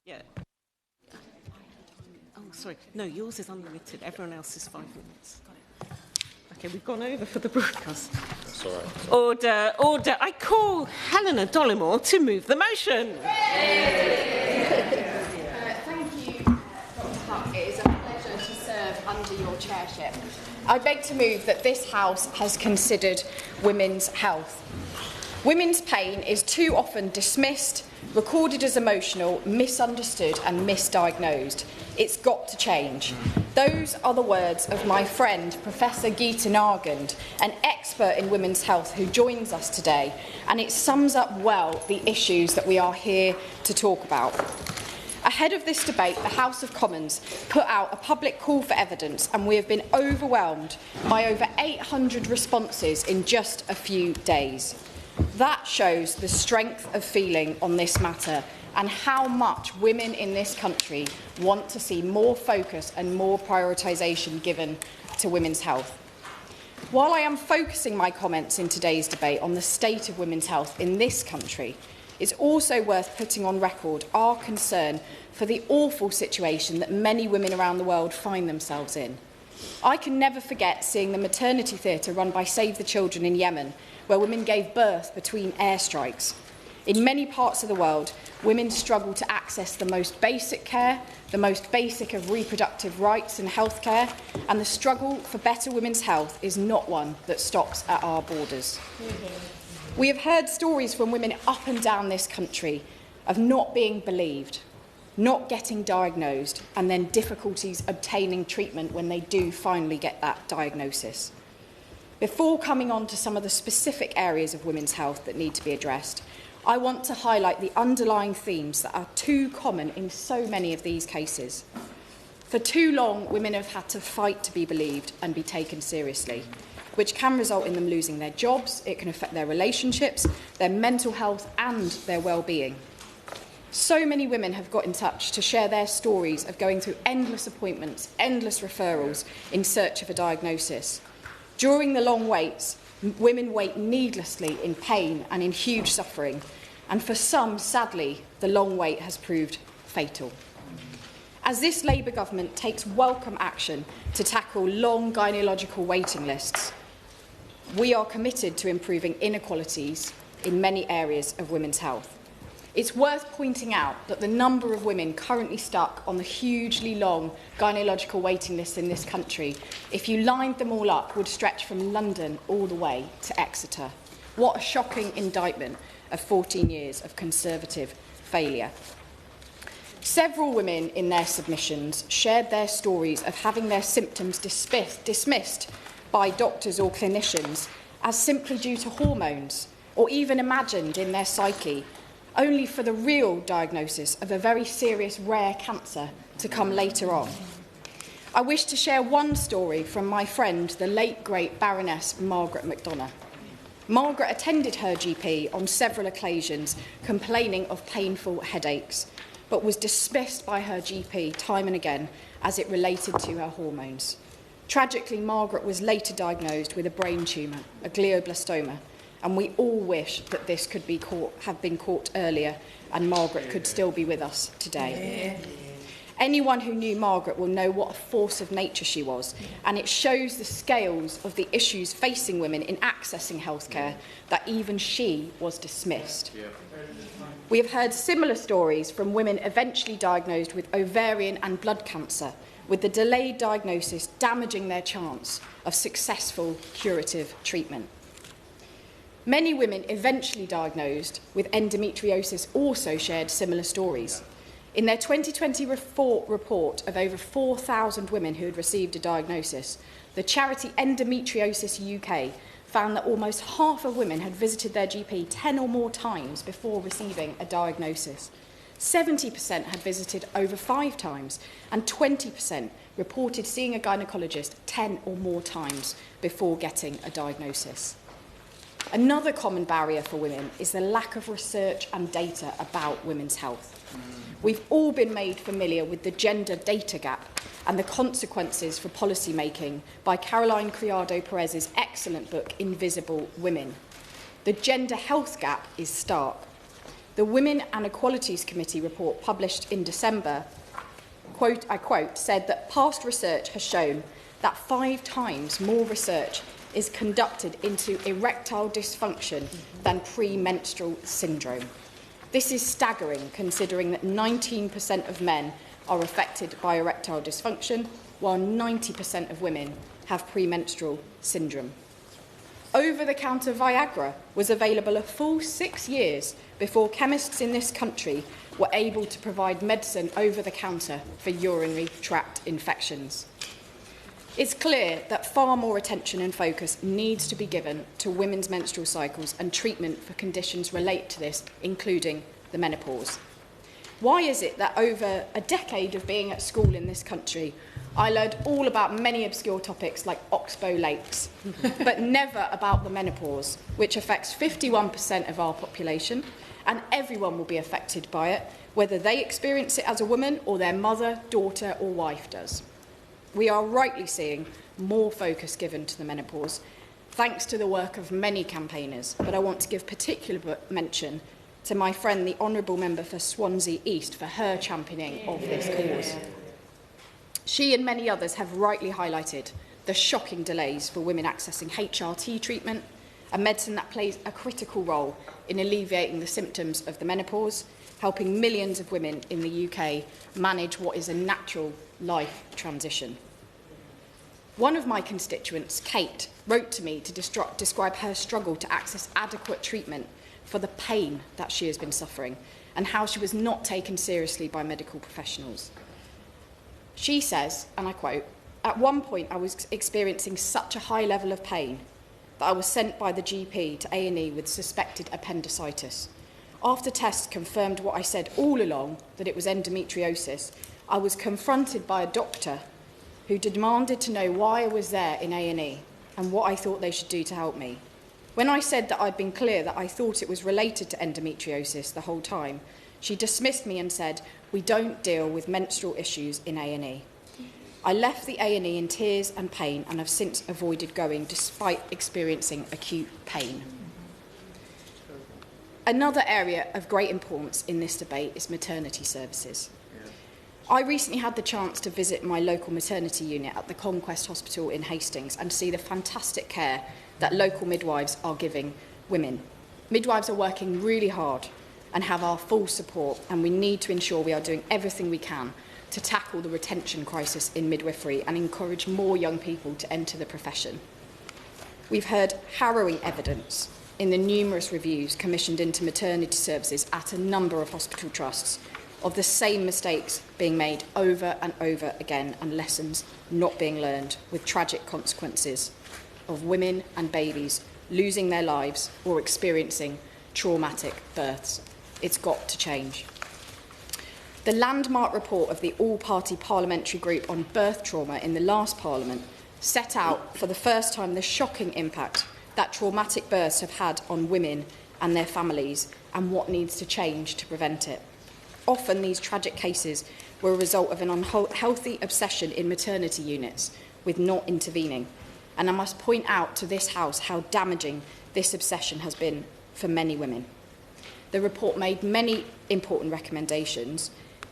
Yeah. Oh, sorry. No, yours is unlimited. Everyone else is 5 minutes. Okay, we've gone over for the broadcast. That's all right. Order, order. I call Helena Dollimore to move the motion. Thank you, Dr. Huck. It is a pleasure to serve under your chairship. I beg to move that this House has considered women's health. Women's pain is too often dismissed, recorded as emotional, misunderstood and misdiagnosed. It's got to change. Those are the words of my friend, Professor Geeta Nargand, an expert in women's health who joins us today, and it sums up well the issues that we are here to talk about. Ahead of this debate, the House of Commons put out a public call for evidence, and we have been overwhelmed by over 800 responses in just a few days. That shows the strength of feeling on this matter and how much women in this country want to see more focus and more prioritisation given to women's health. While I am focusing my comments in today's debate on the state of women's health in this country, it's also worth putting on record our concern for the awful situation that many women around the world find themselves in. I can never forget seeing the maternity theatre run by Save the Children in Yemen, where women gave birth between airstrikes. In many parts of the world, women struggle to access the most basic care, the most basic of reproductive rights and healthcare, and the struggle for better women's health is not one that stops at our borders. We have heard stories from women up and down this country of not being believed, not getting diagnosed, and then difficulties obtaining treatment when they do finally get that diagnosis. Before coming on to some of the specific areas of women's health that need to be addressed, I want to highlight the underlying themes that are too common in so many of these cases. For too long, women have had to fight to be believed and be taken seriously, which can result in them losing their jobs, it can affect their relationships, their mental health and their well-being. So many women have got in touch to share their stories of going through endless appointments, endless referrals in search of a diagnosis. During the long waits, women wait needlessly in pain and in huge suffering, and for some, sadly, the long wait has proved fatal. As this Labour government takes welcome action to tackle long gynaecological waiting lists, we are committed to improving inequalities in many areas of women's health. It's worth pointing out that the number of women currently stuck on the hugely long gynaecological waiting lists in this country, if you lined them all up, would stretch from London all the way to Exeter. What a shocking indictment of 14 years of Conservative failure. Several women in their submissions shared their stories of having their symptoms dismissed by doctors or clinicians as simply due to hormones, or even imagined in their psyche, only for the real diagnosis of a very serious rare cancer to come later on. I wish to share one story from my friend, the late great Baroness Margaret McDonough. Margaret attended her GP on several occasions complaining of painful headaches, but was dismissed by her GP time and again as it related to her hormones. Tragically, Margaret was later diagnosed with a brain tumour, a glioblastoma, and we all wish that this could have been caught earlier and Margaret could still be with us today. Anyone who knew Margaret will know what a force of nature she was, and it shows the scales of the issues facing women in accessing healthcare that even she was dismissed. We have heard similar stories from women eventually diagnosed with ovarian and blood cancer, with the delayed diagnosis damaging their chance of successful curative treatment. Many women eventually diagnosed with endometriosis also shared similar stories. In their 2020 report of over 4,000 women who had received a diagnosis, the charity Endometriosis UK found that almost half of women had visited their GP 10 or more times before receiving a diagnosis. 70% had visited over 5 times, and 20% reported seeing a gynaecologist 10 or more times before getting a diagnosis. Another common barrier for women is the lack of research and data about women's health. We've all been made familiar with the gender data gap and the consequences for policy making by Caroline Criado Perez's excellent book, Invisible Women. The gender health gap is stark. The Women and Equalities Committee report published in December, quote, I quote, said that past research has shown that 5 times more research is conducted into erectile dysfunction than premenstrual syndrome. This is staggering, considering that 19% of men are affected by erectile dysfunction, while 90% of women have premenstrual syndrome. Over-the-counter Viagra was available a full 6 years before chemists in this country were able to provide medicine over-the-counter for urinary tract infections. It's clear that far more attention and focus needs to be given to women's menstrual cycles and treatment for conditions related to this, including the menopause. Why is it that over a decade of being at school in this country, I learned all about many obscure topics like oxbow lakes, but never about the menopause, which affects 51% of our population, and everyone will be affected by it, whether they experience it as a woman or their mother, daughter or wife does. We are rightly seeing more focus given to the menopause, thanks to the work of many campaigners, but I want to give particular mention to my friend, the Honourable Member for Swansea East, for her championing of this cause. She and many others have rightly highlighted the shocking delays for women accessing HRT treatment, a medicine that plays a critical role in alleviating the symptoms of the menopause, helping millions of women in the UK manage what is a natural life transition. One of my constituents, Kate, wrote to me to describe her struggle to access adequate treatment for the pain that she has been suffering and how she was not taken seriously by medical professionals. She says, and I quote, "At one point I was experiencing such a high level of pain that I was sent by the GP to A&E with suspected appendicitis. After tests confirmed what I said all along, that it was endometriosis, I was confronted by a doctor who demanded to know why I was there in A&E and what I thought they should do to help me. When I said that I'd been clear that I thought it was related to endometriosis the whole time, she dismissed me and said, 'We don't deal with menstrual issues in A&E.' I left the A&E in tears and pain and have since avoided going despite experiencing acute pain." Another area of great importance in this debate is maternity services. I recently had the chance to visit my local maternity unit at the Conquest Hospital in Hastings and see the fantastic care that local midwives are giving women. Midwives are working really hard and have our full support, and we need to ensure we are doing everything we can to tackle the retention crisis in midwifery and encourage more young people to enter the profession. We've heard harrowing evidence in the numerous reviews commissioned into maternity services at a number of hospital trusts of the same mistakes being made over and over again and lessons not being learned, with tragic consequences of women and babies losing their lives or experiencing traumatic births. It's got to change. The landmark report of the all-party parliamentary group on birth trauma in the last Parliament set out for the first time the shocking impact that traumatic births have had on women and their families and what needs to change to prevent it. Often these tragic cases were a result of an unhealthy obsession in maternity units with not intervening. And I must point out to this House how damaging this obsession has been for many women. The report made many important recommendations,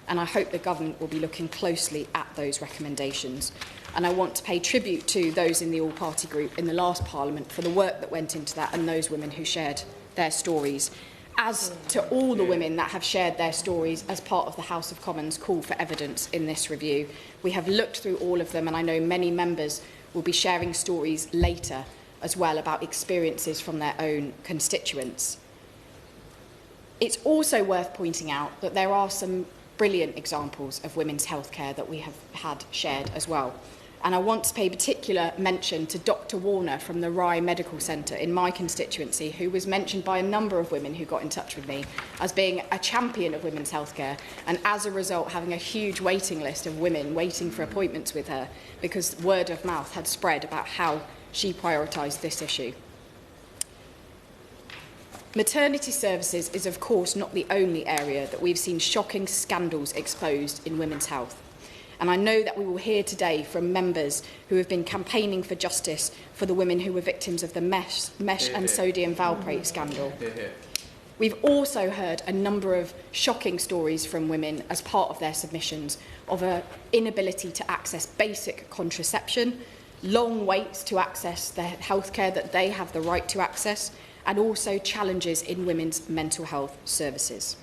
and I hope the Government will be looking closely at those recommendations. And I want to pay tribute to those in the all-party group in the last Parliament for the work that went into that and those women who shared their stories, as to all the women that have shared their stories as part of the House of Commons call for evidence in this review. We have looked through all of them, and I know many members will be sharing stories later as well about experiences from their own constituents. It's also worth pointing out that there are some brilliant examples of women's healthcare that we have had shared as well. And I want to pay particular mention to Dr. Warner from the Rye Medical Centre in my constituency, who was mentioned by a number of women who got in touch with me as being a champion of women's healthcare, and as a result having a huge waiting list of women waiting for appointments with her because word of mouth had spread about how she prioritised this issue. Maternity services is, of course, not the only area that we've seen shocking scandals exposed in women's health. And I know that we will hear today from members who have been campaigning for justice for the women who were victims of the mesh and sodium valproate scandal. We've also heard a number of shocking stories from women as part of their submissions of an inability to access basic contraception, long waits to access the healthcare that they have the right to access, and also challenges in women's mental health services.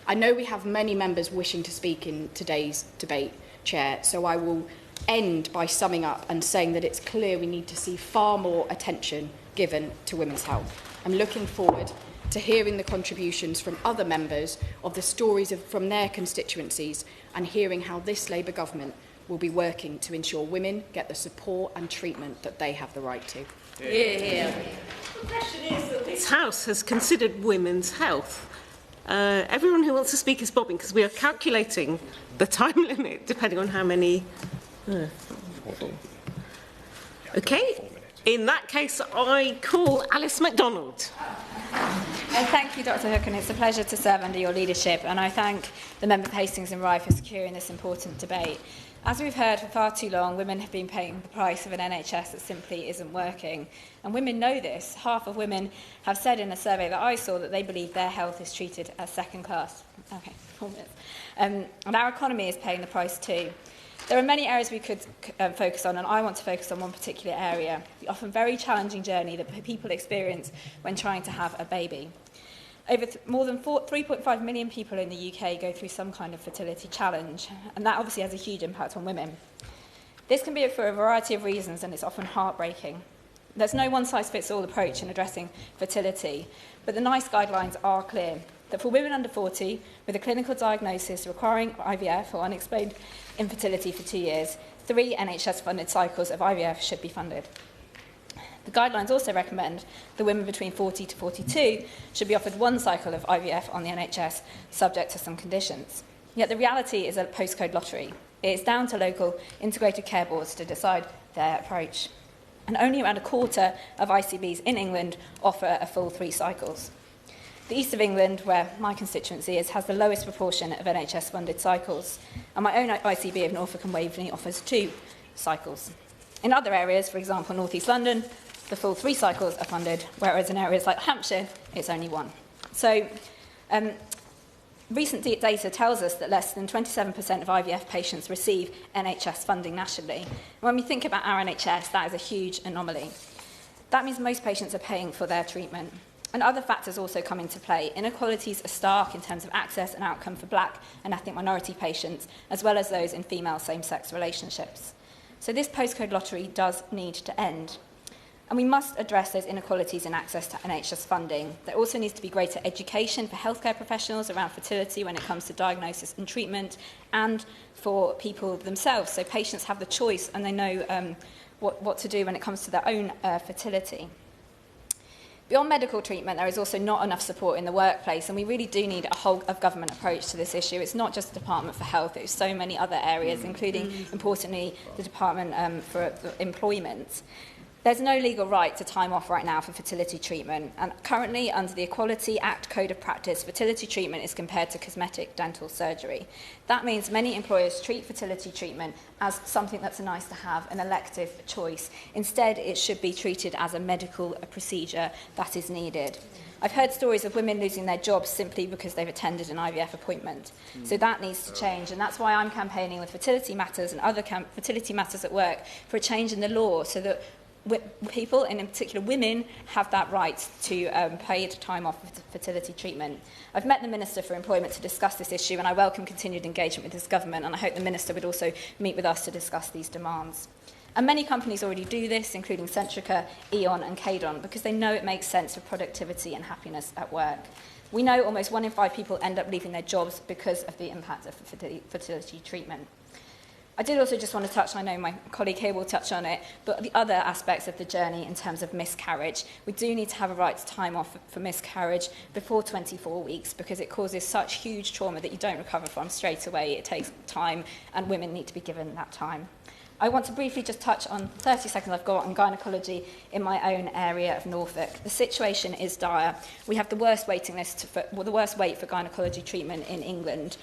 I know we have many members wishing to speak in today's debate, Chair, so I will end by summing up and saying that it's clear we need to see far more attention given to women's health. I'm looking forward to hearing the contributions from other members of the stories from their constituencies and hearing how this Labour government will be working to ensure women get the support and treatment that they have the right to. Yeah. The question is that this House has considered women's health. Everyone who wants to speak is bobbing because we are calculating the time limit depending on how many... Okay, in that case I call Alice MacDonald. Thank you, Dr Hook, and it's a pleasure to serve under your leadership, and I thank the members of Hastings and Rye for securing this important debate. As we've heard for far too long, women have been paying the price of an NHS that simply isn't working. And women know this. Half of women have said in a survey that I saw that they believe their health is treated as second class. Okay, 4 minutes. And our economy is paying the price too. There are many areas we could focus on, and I want to focus on one particular area, the often very challenging journey that people experience when trying to have a baby. More than 3.5 million people in the UK go through some kind of fertility challenge, and that obviously has a huge impact on women. This can be for a variety of reasons, and it's often heartbreaking. There's no one-size-fits-all approach in addressing fertility, but the NICE guidelines are clear that for women under 40 with a clinical diagnosis requiring IVF or unexplained infertility for 2 years, 3 NHS-funded cycles of IVF should be funded. The guidelines also recommend that women between 40 to 42 should be offered 1 cycle of IVF on the NHS, subject to some conditions. Yet the reality is a postcode lottery. It is down to local integrated care boards to decide their approach. And only around a quarter of ICBs in England offer a full 3 cycles. The east of England, where my constituency is, has the lowest proportion of NHS-funded cycles, and my own ICB of Norfolk and Waveney offers 2 cycles. In other areas, for example, North East London, the full 3 cycles are funded, whereas in areas like Hampshire, it's only 1. So, recent data tells us that less than 27% of IVF patients receive NHS funding nationally. When we think about our NHS, that is a huge anomaly. That means most patients are paying for their treatment. And other factors also come into play. Inequalities are stark in terms of access and outcome for black and ethnic minority patients, as well as those in female same-sex relationships. So this postcode lottery does need to end. And we must address those inequalities in access to NHS funding. There also needs to be greater education for healthcare professionals around fertility when it comes to diagnosis and treatment, and for people themselves, so patients have the choice and they know what to do when it comes to their own fertility. Beyond medical treatment, there is also not enough support in the workplace, and we really do need a whole-of-government approach to this issue. It's not just the Department for Health, it's so many other areas, including, importantly, the Department for Employment. There's no legal right to time off right now for fertility treatment, and currently, under the Equality Act Code of Practice, fertility treatment is compared to cosmetic dental surgery. That means many employers treat fertility treatment as something that's nice to have, an elective choice. Instead, it should be treated as a medical procedure that is needed. I've heard stories of women losing their jobs simply because they've attended an IVF appointment. So that needs to change, and that's why I'm campaigning with Fertility Matters and other Fertility Matters at Work for a change in the law so that people, and in particular women, have that right to paid time off for fertility treatment. I've met the Minister for Employment to discuss this issue, and I welcome continued engagement with this government, and I hope the Minister would also meet with us to discuss these demands. And many companies already do this, including Centrica, E.ON and Cadon, because they know it makes sense for productivity and happiness at work. We know almost 1 in 5 people end up leaving their jobs because of the impact of fertility treatment. I did also just want to touch, I know my colleague here will touch on it, but the other aspects of the journey in terms of miscarriage. We do need to have a right to time off for miscarriage before 24 weeks because it causes such huge trauma that you don't recover from straight away. It takes time, and women need to be given that time. I want to briefly just touch on 30 seconds I've got on gynaecology in my own area of Norfolk. The situation is dire. We have the worst waiting list, the worst wait for gynaecology treatment in England.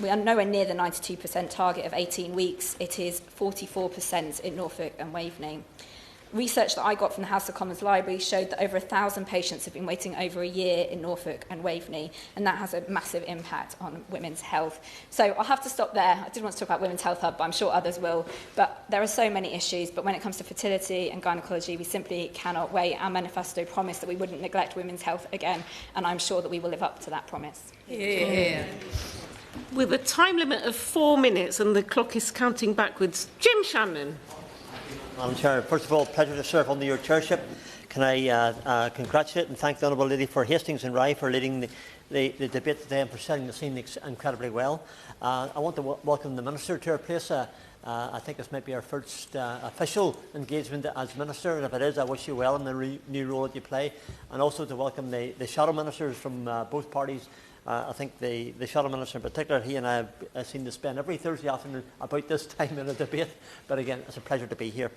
We are nowhere near the 92% target of 18 weeks. It is 44% in Norfolk and Waveney. research that I got from the House of Commons Library showed that over 1,000 patients have been waiting over a year in Norfolk and Waveney, and that has a massive impact on women's health. So I'll have to stop there. I did want to talk about Women's Health Hub, but I'm sure others will. But there are so many issues, but when it comes to fertility and gynecology, we simply cannot wait. Our manifesto promised that we wouldn't neglect women's health again, and I'm sure that we will live up to that promise. Yeah. With a time limit of 4 minutes and the clock is counting backwards, Jim Shannon. Madam Chair, first of all, pleasure to serve under your chairship. Can I congratulate and thank the Honourable Lady for Hastings and Rye for leading the debate today and for setting the scene incredibly well. I want to welcome the Minister to her place. I think this might be our first official engagement as Minister, and if it is, I wish you well in the new role that you play. And also to welcome the Shadow Ministers from both parties. I think the Shadow Minister in particular, he and I have seen to spend every Thursday afternoon about this time in a debate. But again, it's a pleasure to be here.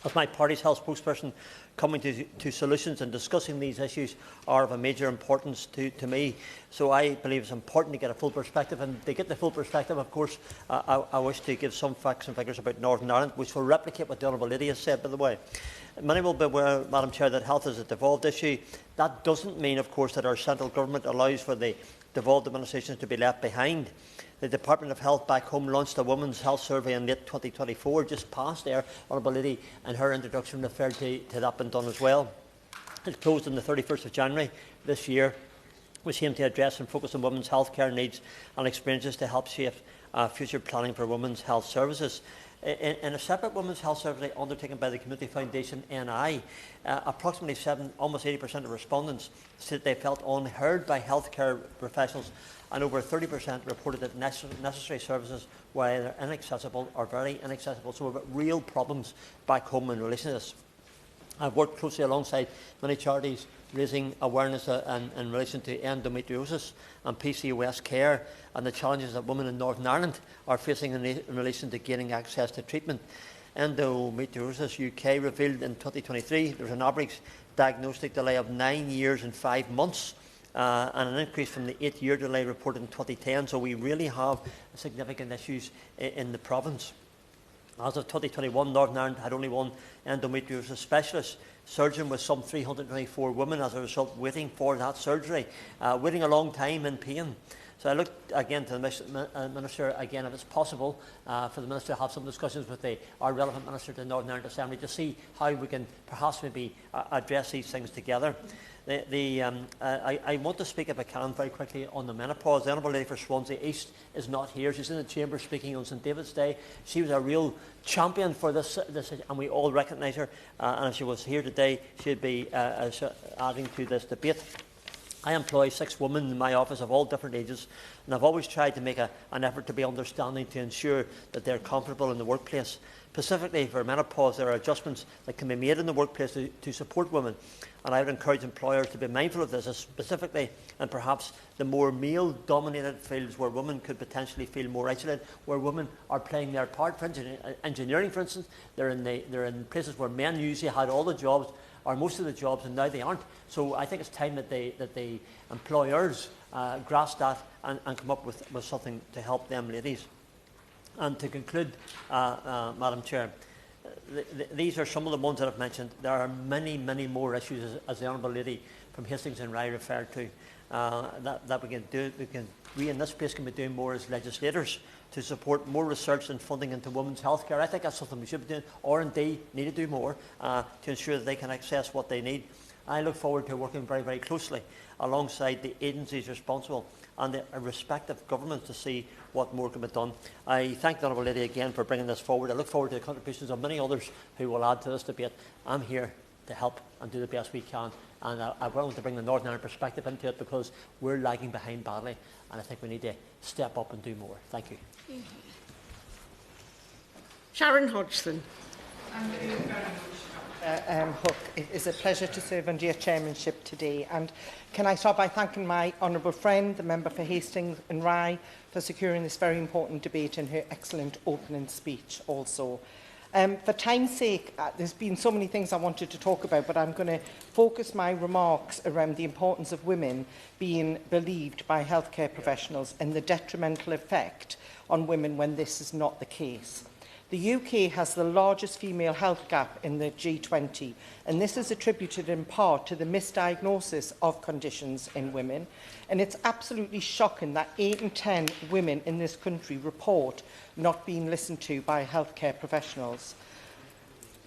As my party's health spokesperson, coming to solutions and discussing these issues are of a major importance to me. So I believe it's important to get a full perspective. And to get the full perspective, of course, I wish to give some facts and figures about Northern Ireland, which will replicate what the Honourable Lady has said, by the way. Many will be aware, Madam Chair, that health is a devolved issue. That doesn't mean, of course, that our central government allows for the devolved administrations to be left behind. The Department of Health back home launched a women's health survey in late 2024, just past there. Honourable Lady, and her introduction referred to that being done as well. It closed on the 31st of January this year, which aimed to address and focus on women's healthcare needs and experiences to help shape future planning for women's health services. In a separate women's health survey undertaken by the Community Foundation NI, approximately almost 80% of respondents said they felt unheard by healthcare professionals, and over 30% reported that necessary services were either inaccessible or very inaccessible. So we've got real problems back home in relation to this. I've worked closely alongside many charities raising awareness in relation to endometriosis and PCOS care and the challenges that women in Northern Ireland are facing in relation to gaining access to treatment. Endometriosis UK revealed in 2023 there was an average diagnostic delay of 9 years and 5 months, and an increase from the 8-year delay reported in 2010. So we really have significant issues in the province. As of 2021, Northern Ireland had only one endometriosis specialist surgeon, with some 324 women as a result waiting for that surgery, waiting a long time in pain. So I looked again to the Minister, again, if it's possible, for the Minister to have some discussions with our relevant Minister to the Northern Ireland Assembly to see how we can perhaps maybe address these things together. I want to speak, if I can, very quickly on the menopause. The Honourable Lady for Swansea East is not here. She's in the Chamber speaking on St David's Day. She was a real champion for this and we all recognise her. And if she was here today, she'd be adding to this debate. I employ 6 women in my office of all different ages, and I've always tried to make an effort to be understanding to ensure that they're comfortable in the workplace. Specifically for menopause, there are adjustments that can be made in the workplace to support women, and I would encourage employers to be mindful of this, specifically and perhaps the more male-dominated fields where women could potentially feel more isolated, where women are playing their part. For engineering, for instance, they're in places where men usually had all the jobs, or most of the jobs, and now they aren't. So I think it's time that the employers grasp that and come up with something to help them ladies. And to conclude, Madam Chair, these are some of the ones that I've mentioned. There are many, many more issues, as the Honourable Lady from Hastings and Rye referred to, that we can do. We in this space can be doing more as legislators to support more research and funding into women's health care. I think that's something we should be doing, or indeed need to do more to ensure that they can access what they need. I look forward to working very, very closely alongside the agencies responsible and the respective governments to see what more can be done. I thank the Honourable Lady again for bringing this forward. I look forward to the contributions of many others who will add to this debate. I'm here to help and do the best we can, and I want to bring the Northern Ireland perspective into it, because we're lagging behind badly, and I think we need to step up and do more. Thank you. Sharon Hodgson. Thank you very much, Hook. It is a pleasure to serve under your chairmanship today. And can I start by thanking my honourable friend, the member for Hastings and Rye, for securing this very important debate and her excellent opening speech also. For time's sake, there's been so many things I wanted to talk about, but I'm going to focus my remarks around the importance of women being believed by healthcare professionals and the detrimental effect on women when this is not the case. The UK has the largest female health gap in the G20, and this is attributed in part to the misdiagnosis of conditions in women. And it's absolutely shocking that 8 in 10 women in this country report not being listened to by healthcare professionals.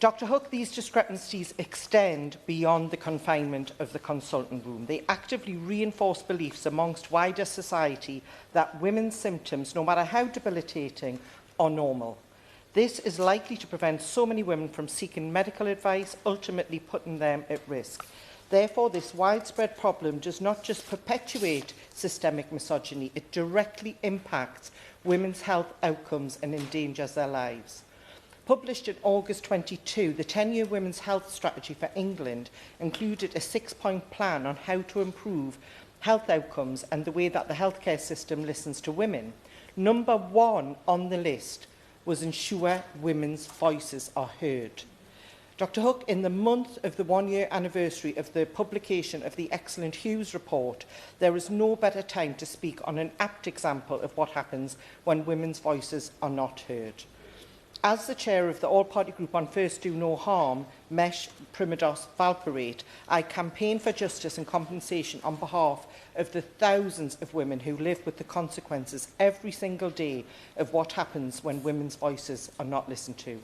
Dr Hook, these discrepancies extend beyond the confinement of the consultant room. They actively reinforce beliefs amongst wider society that women's symptoms, no matter how debilitating, are normal. This is likely to prevent so many women from seeking medical advice, ultimately putting them at risk. Therefore, this widespread problem does not just perpetuate systemic misogyny, it directly impacts women's health outcomes and endangers their lives. Published in August 22, the 10-year Women's Health Strategy for England included a 6-point plan on how to improve health outcomes and the way that the healthcare system listens to women. Number 1 on the list was ensure women's voices are heard. Dr Hook, in the month of the 1-year anniversary of the publication of the excellent Hughes report, there is no better time to speak on an apt example of what happens when women's voices are not heard. As the chair of the all-party group on First Do No Harm, Mesh Primados Valparate, I campaign for justice and compensation on behalf of the thousands of women who live with the consequences every single day of what happens when women's voices are not listened to.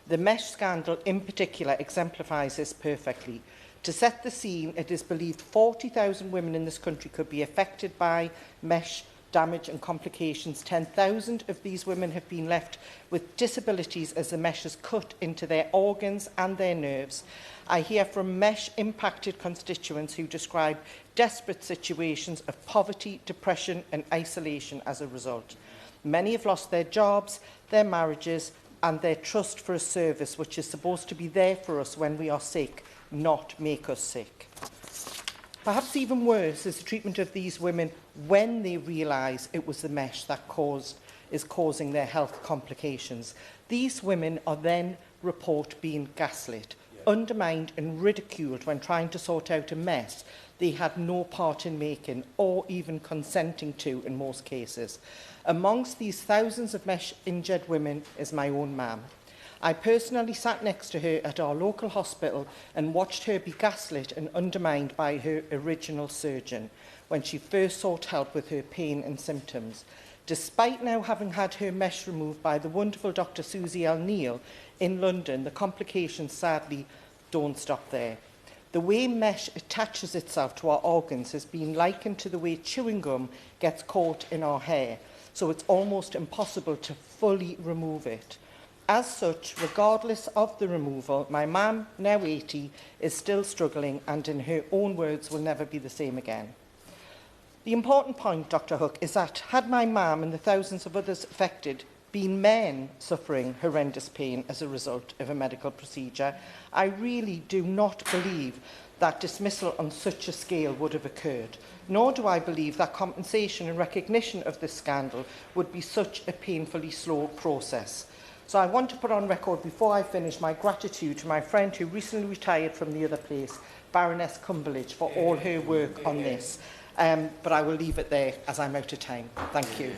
The Mesh scandal in particular exemplifies this perfectly. To set the scene, it is believed 40,000 women in this country could be affected by Mesh damage and complications. 10,000 of these women have been left with disabilities as the mesh is cut into their organs and their nerves. I hear from mesh-impacted constituents who describe desperate situations of poverty, depression and isolation as a result. Many have lost their jobs, their marriages and their trust for a service which is supposed to be there for us when we are sick, not make us sick. Perhaps even worse is the treatment of these women when they realise it was the mesh that is causing their health complications. These women are then reported being gaslit, undermined and ridiculed when trying to sort out a mess they had no part in making or even consenting to in most cases. Amongst these thousands of mesh-injured women is my own mum. I personally sat next to her at our local hospital and watched her be gaslit and undermined by her original surgeon when she first sought help with her pain and symptoms. Despite now having had her mesh removed by the wonderful Dr. Susie O'Neill in London, the complications sadly don't stop there. The way mesh attaches itself to our organs has been likened to the way chewing gum gets caught in our hair, so it's almost impossible to fully remove it. As such, regardless of the removal, my mum, now 80, is still struggling and, in her own words, will never be the same again. The important point, Dr Hook, is that had my mum and the thousands of others affected been men suffering horrendous pain as a result of a medical procedure, I really do not believe that dismissal on such a scale would have occurred, nor do I believe that compensation and recognition of this scandal would be such a painfully slow process. So I want to put on record before I finish my gratitude to my friend who recently retired from the other place, Baroness Cumberledge, for all her work on this. But I will leave it there as I'm out of time. Thank you.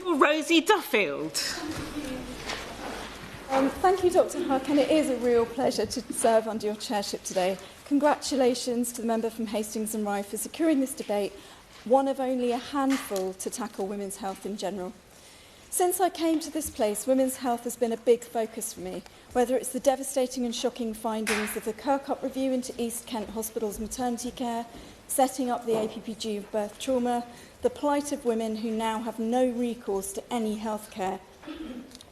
Rosie Duffield. Thank you, Dr Hook, and it is a real pleasure to serve under your chairship today. Congratulations to the member from Hastings and Rye for securing this debate, one of only a handful to tackle women's health in general. Since I came to this place, women's health has been a big focus for me, whether it's the devastating and shocking findings of the Kirkup review into East Kent Hospital's maternity care, setting up the APPG of birth trauma, the plight of women who now have no recourse to any healthcare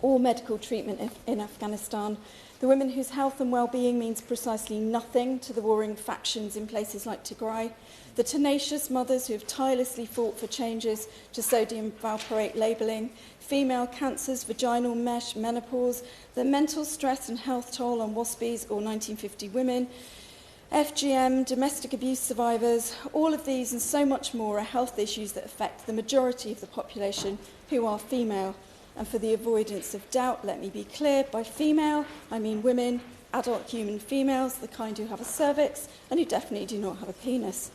or medical treatment in Afghanistan, the women whose health and well-being means precisely nothing to the warring factions in places like Tigray, the tenacious mothers who have tirelessly fought for changes to sodium valproate labelling, female cancers, vaginal mesh, menopause, the mental stress and health toll on WASPs or 1950 women, FGM, domestic abuse survivors, all of these and so much more are health issues that affect the majority of the population who are female. And for the avoidance of doubt, let me be clear, by female, I mean women, adult human females, the kind who have a cervix and who definitely do not have a penis.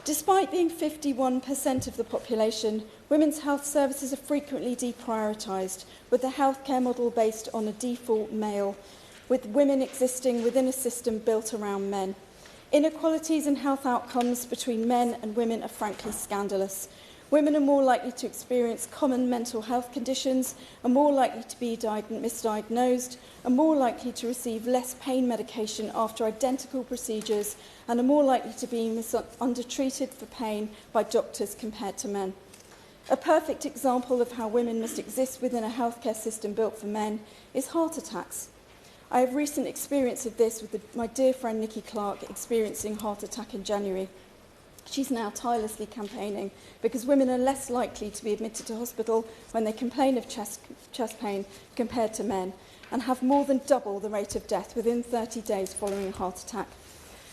Despite being 51% of the population, women's health services are frequently deprioritised, with the healthcare model based on a default male, with women existing within a system built around men. Inequalities in health outcomes between men and women are frankly scandalous. Women are more likely to experience common mental health conditions, are more likely to be misdiagnosed, are more likely to receive less pain medication after identical procedures, and are more likely to be undertreated for pain by doctors compared to men. A perfect example of how women must exist within a healthcare system built for men is heart attacks. I have recent experience of this with my dear friend Nikki Clark experiencing a heart attack in January. She's now tirelessly campaigning because women are less likely to be admitted to hospital when they complain of chest pain compared to men, and have more than double the rate of death within 30 days following a heart attack.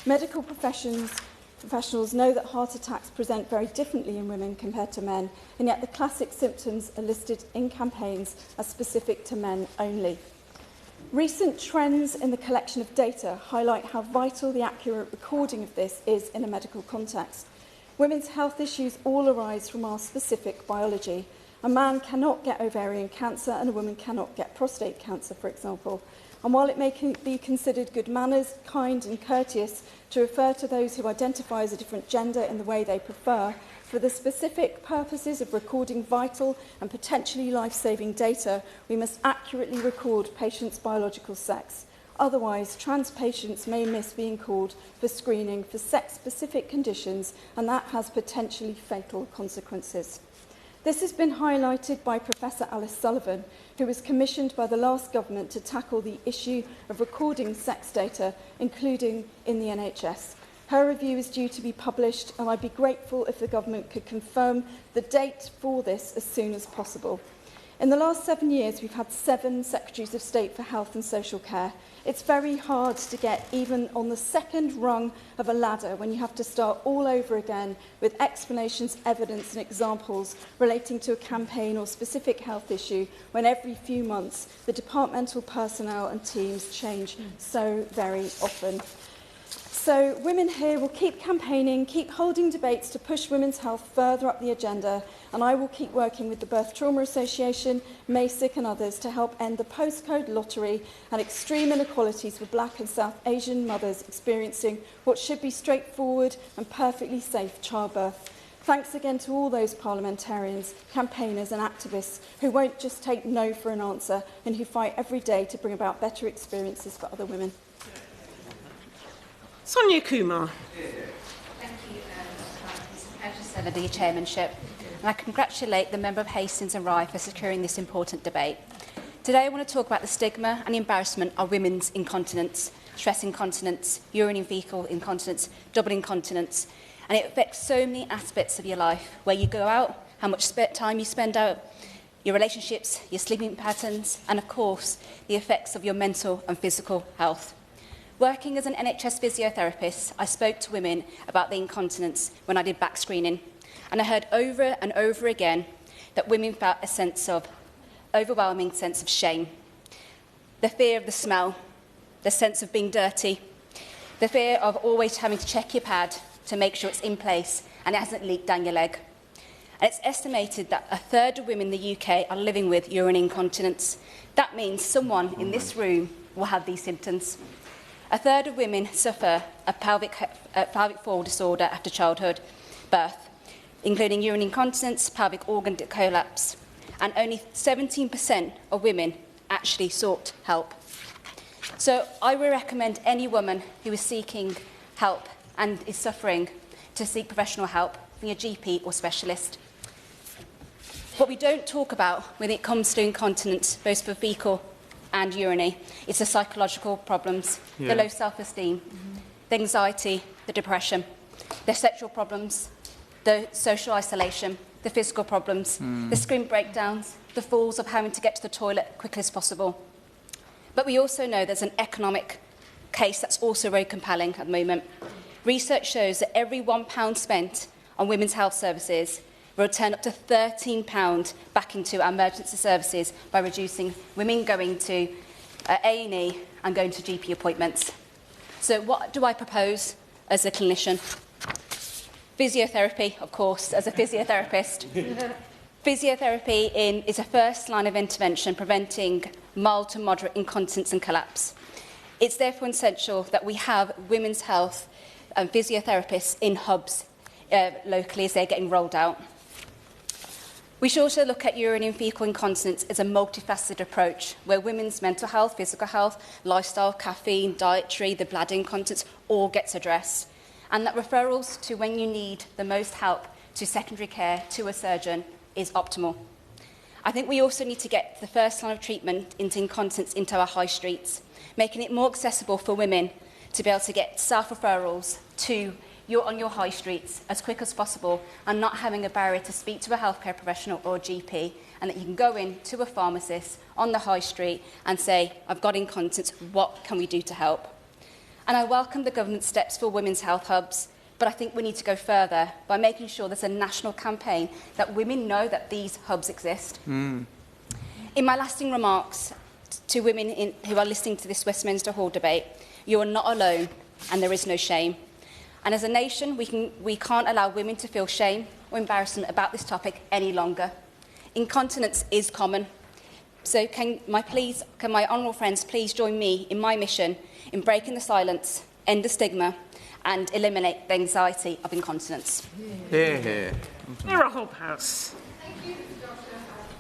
Medical professionals know that heart attacks present very differently in women compared to men, and yet the classic symptoms are listed in campaigns as specific to men only. Recent trends in the collection of data highlight how vital the accurate recording of this is in a medical context. Women's health issues all arise from our specific biology. A man cannot get ovarian cancer and a woman cannot get prostate cancer, for example. And while it may be considered good manners, kind and courteous to refer to those who identify as a different gender in the way they prefer, for the specific purposes of recording vital and potentially life-saving data, we must accurately record patients' biological sex. Otherwise, trans patients may miss being called for screening for sex-specific conditions, and that has potentially fatal consequences. This has been highlighted by Professor Alice Sullivan, who was commissioned by the last government to tackle the issue of recording sex data, including in the NHS. Her review is due to be published, and I'd be grateful if the government could confirm the date for this as soon as possible. In the last 7 years, we've had 7 Secretaries of State for Health and Social Care. It's very hard to get even on the second rung of a ladder when you have to start all over again with explanations, evidence and examples relating to a campaign or specific health issue when every few months the departmental personnel and teams change so very often. So women here will keep campaigning, keep holding debates to push women's health further up the agenda, and I will keep working with the Birth Trauma Association, MASIC and others to help end the postcode lottery and extreme inequalities for Black and South Asian mothers experiencing what should be straightforward and perfectly safe childbirth. Thanks again to all those parliamentarians, campaigners and activists who won't just take no for an answer and who fight every day to bring about better experiences for other women. Sonia Kumar. Thank you, it's a pleasure to serve under your chairmanship, and I congratulate the member of Hastings and Rye for securing this important debate. Today I want to talk about the stigma and embarrassment of women's incontinence, stress incontinence, urinary fecal incontinence, double incontinence, and it affects so many aspects of your life, where you go out, how much time you spend out, your relationships, your sleeping patterns, and of course the effects of your mental and physical health. Working as an NHS physiotherapist, I spoke to women about the incontinence when I did back screening, and I heard over and over again that women felt a overwhelming sense of shame, the fear of the smell, the sense of being dirty, the fear of always having to check your pad to make sure it's in place and it hasn't leaked down your leg. And it's estimated that a third of women in the UK are living with urinary incontinence. That means someone in this room will have these symptoms. A third of women suffer a pelvic floor disorder after childhood birth, including urinary incontinence, pelvic organ collapse, and only 17% of women actually sought help. So I would recommend any woman who is seeking help and is suffering to seek professional help from your GP or specialist. What we don't talk about when it comes to incontinence, both for fecal and urinary, it's the psychological problems, the low self-esteem, the anxiety, the depression, the sexual problems, the social isolation, the physical problems, the screen breakdowns, the falls of having to get to the toilet as quickly as possible. But we also know there's an economic case that's also very compelling at the moment. Research shows that every £1 spent on women's health services will return up to £13 back into our emergency services by reducing women going to A&E and going to GP appointments. So what do I propose as a clinician? Physiotherapy, of course, as a physiotherapist. Physiotherapy is a first line of intervention preventing mild to moderate incontinence and collapse. It's therefore essential that we have women's health and physiotherapists in hubs locally as they're getting rolled out. We should also look at urinary and faecal incontinence as a multifaceted approach where women's mental health, physical health, lifestyle, caffeine, dietary, the bladder incontinence all gets addressed. And that referrals to when you need the most help to secondary care, to a surgeon, is optimal. I think we also need to get the first line of treatment into incontinence into our high streets, making it more accessible for women to be able to get self-referrals on your high streets as quick as possible and not having a barrier to speak to a healthcare professional or a GP, and that you can go in to a pharmacist on the high street and say, I've got incontinence, what can we do to help? And I welcome the government's steps for women's health hubs, but I think we need to go further by making sure there's a national campaign that women know that these hubs exist. In my lasting remarks to women who are listening to this Westminster Hall debate, you are not alone and there is no shame. And as a nation, we can't allow women to feel shame or embarrassment about this topic any longer. Incontinence is common. So can my honourable friends please join me in my mission in breaking the silence, end the stigma and eliminate the anxiety of incontinence. You're a whole house. Thank you, Dr.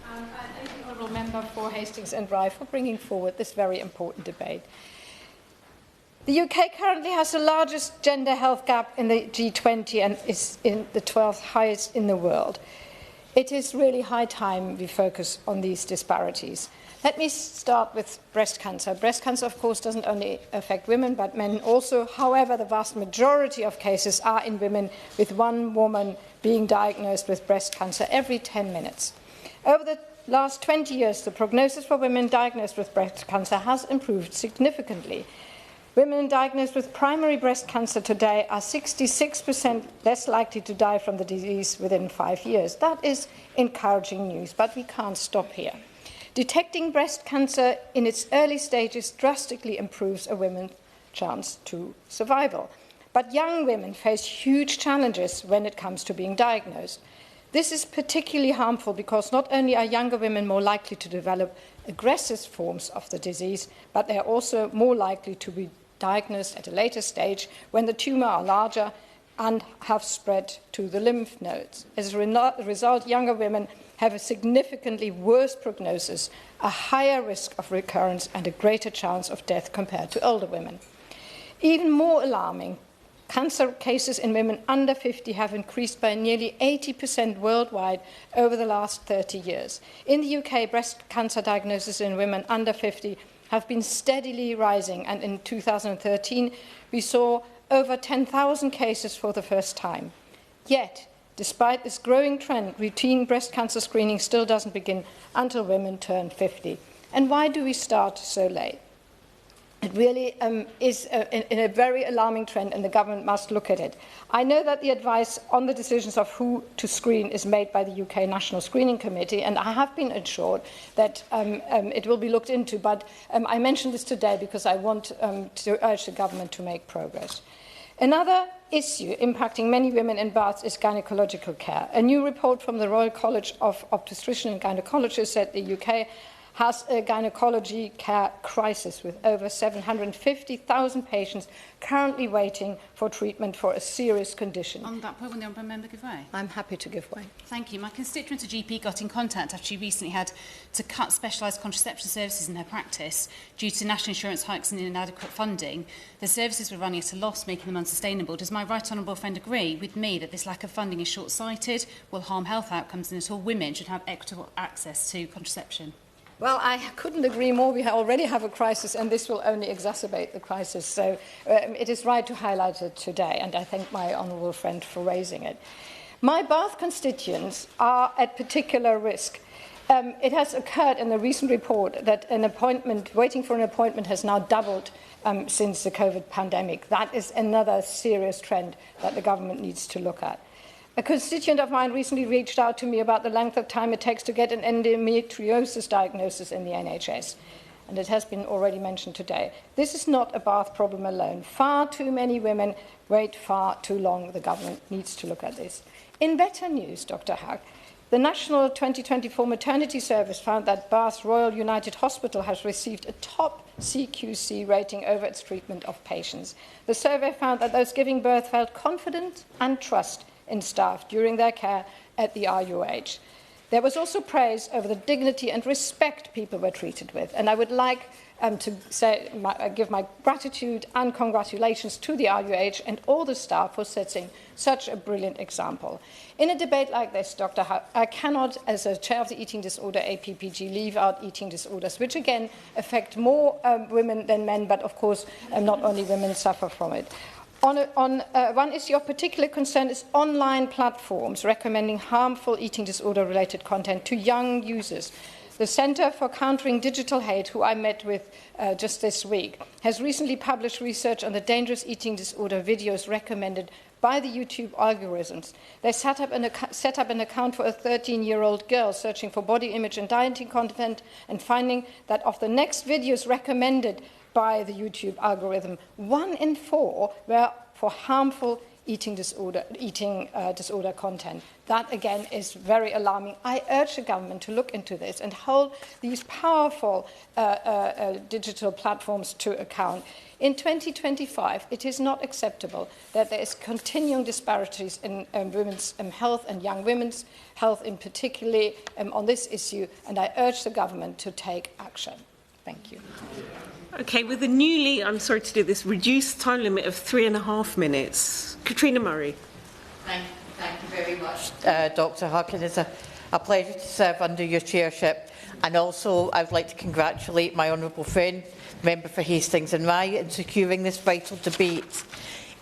Hunt, and thank you, Honourable Member for Hastings and Rye, for bringing forward this very important debate. The UK currently has the largest gender health gap in the G20 and is in the 12th highest in the world. It is really high time we focus on these disparities. Let me start with breast cancer. Breast cancer, of course, doesn't only affect women, but men also. However, the vast majority of cases are in women, with one woman being diagnosed with breast cancer every 10 minutes. Over the last 20 years, the prognosis for women diagnosed with breast cancer has improved significantly. Women diagnosed with primary breast cancer today are 66% less likely to die from the disease within 5 years. That is encouraging news, but we can't stop here. Detecting breast cancer in its early stages drastically improves a woman's chance to survival. But young women face huge challenges when it comes to being diagnosed. This is particularly harmful because not only are younger women more likely to develop aggressive forms of the disease, but they are also more likely to be diagnosed at a later stage when the tumour are larger and have spread to the lymph nodes. As a result, younger women have a significantly worse prognosis, a higher risk of recurrence and a greater chance of death compared to older women. Even more alarming, cancer cases in women under 50 have increased by nearly 80% worldwide over the last 30 years. In the UK, breast cancer diagnoses in women under 50 have been steadily rising, and in 2013 we saw over 10,000 cases for the first time. Yet, despite this growing trend, routine breast cancer screening still doesn't begin until women turn 50. And why do we start so late? It really is a very alarming trend, and the government must look at it. I know that the advice on the decisions of who to screen is made by the UK National Screening Committee, and I have been assured that it will be looked into, but I mentioned this today because I want to urge the government to make progress. Another issue impacting many women in Bath is gynecological care. A new report from the Royal College of Obstetricians and Gynecologists said the UK has a gynecology care crisis with over 750,000 patients currently waiting for treatment for a serious condition. On that point, will the Honourable Member give way? I'm happy to give way. Thank you. My constituent, a GP, got in contact after she recently had to cut specialised contraception services in her practice due to national insurance hikes and inadequate funding. The services were running at a loss, making them unsustainable. Does my right honourable friend agree with me that this lack of funding is short-sighted, will harm health outcomes, and that all women should have equitable access to contraception? Well, I couldn't agree more. We already have a crisis, and this will only exacerbate the crisis. So it is right to highlight it today, and I thank my honourable friend for raising it. My Bath constituents are at particular risk. It has occurred in the recent report that waiting for an appointment has now doubled since the COVID pandemic. That is another serious trend that the government needs to look at. A constituent of mine recently reached out to me about the length of time it takes to get an endometriosis diagnosis in the NHS. and it has been already mentioned today. This is not a bath problem alone. Far too many women wait far too long. The government needs to look at this. In better news, Dr. Haag, the National 2024 Maternity Service found that Bath's Royal United Hospital has received a top CQC rating over its treatment of patients. The survey found that those giving birth felt confident and trust in staff during their care at the RUH. There was also praise over the dignity and respect people were treated with, and I would like to give my gratitude and congratulations to the RUH and all the staff for setting such a brilliant example. In a debate like this, Dr. Howe, I cannot, as a chair of the eating disorder APPG, leave out eating disorders, which again affect more women than men, but of course not only women suffer from it. One issue of particular concern is online platforms recommending harmful eating disorder-related content to young users. The Centre for Countering Digital Hate, who I met with just this week, has recently published research on the dangerous eating disorder videos recommended by the YouTube algorithms. They set up an account for a 13-year-old girl searching for body image and dieting content and finding that of the next videos recommended by the YouTube algorithm, 1 in 4 were for harmful eating disorder content. That, again, is very alarming. I urge the government to look into this and hold these powerful digital platforms to account. In 2025, it is not acceptable that there is continuing disparities in women's health and young women's health in particular on this issue, and I urge the government to take action. Thank you. Okay, with the newly, I'm sorry to do this, reduced time limit of 3.5 minutes. Katrina Murray. Thank you very much, Dr. Harkin. It's a pleasure to serve under your chairship. And also, I would like to congratulate my honourable friend, Member for Hastings and Rye, in securing this vital debate.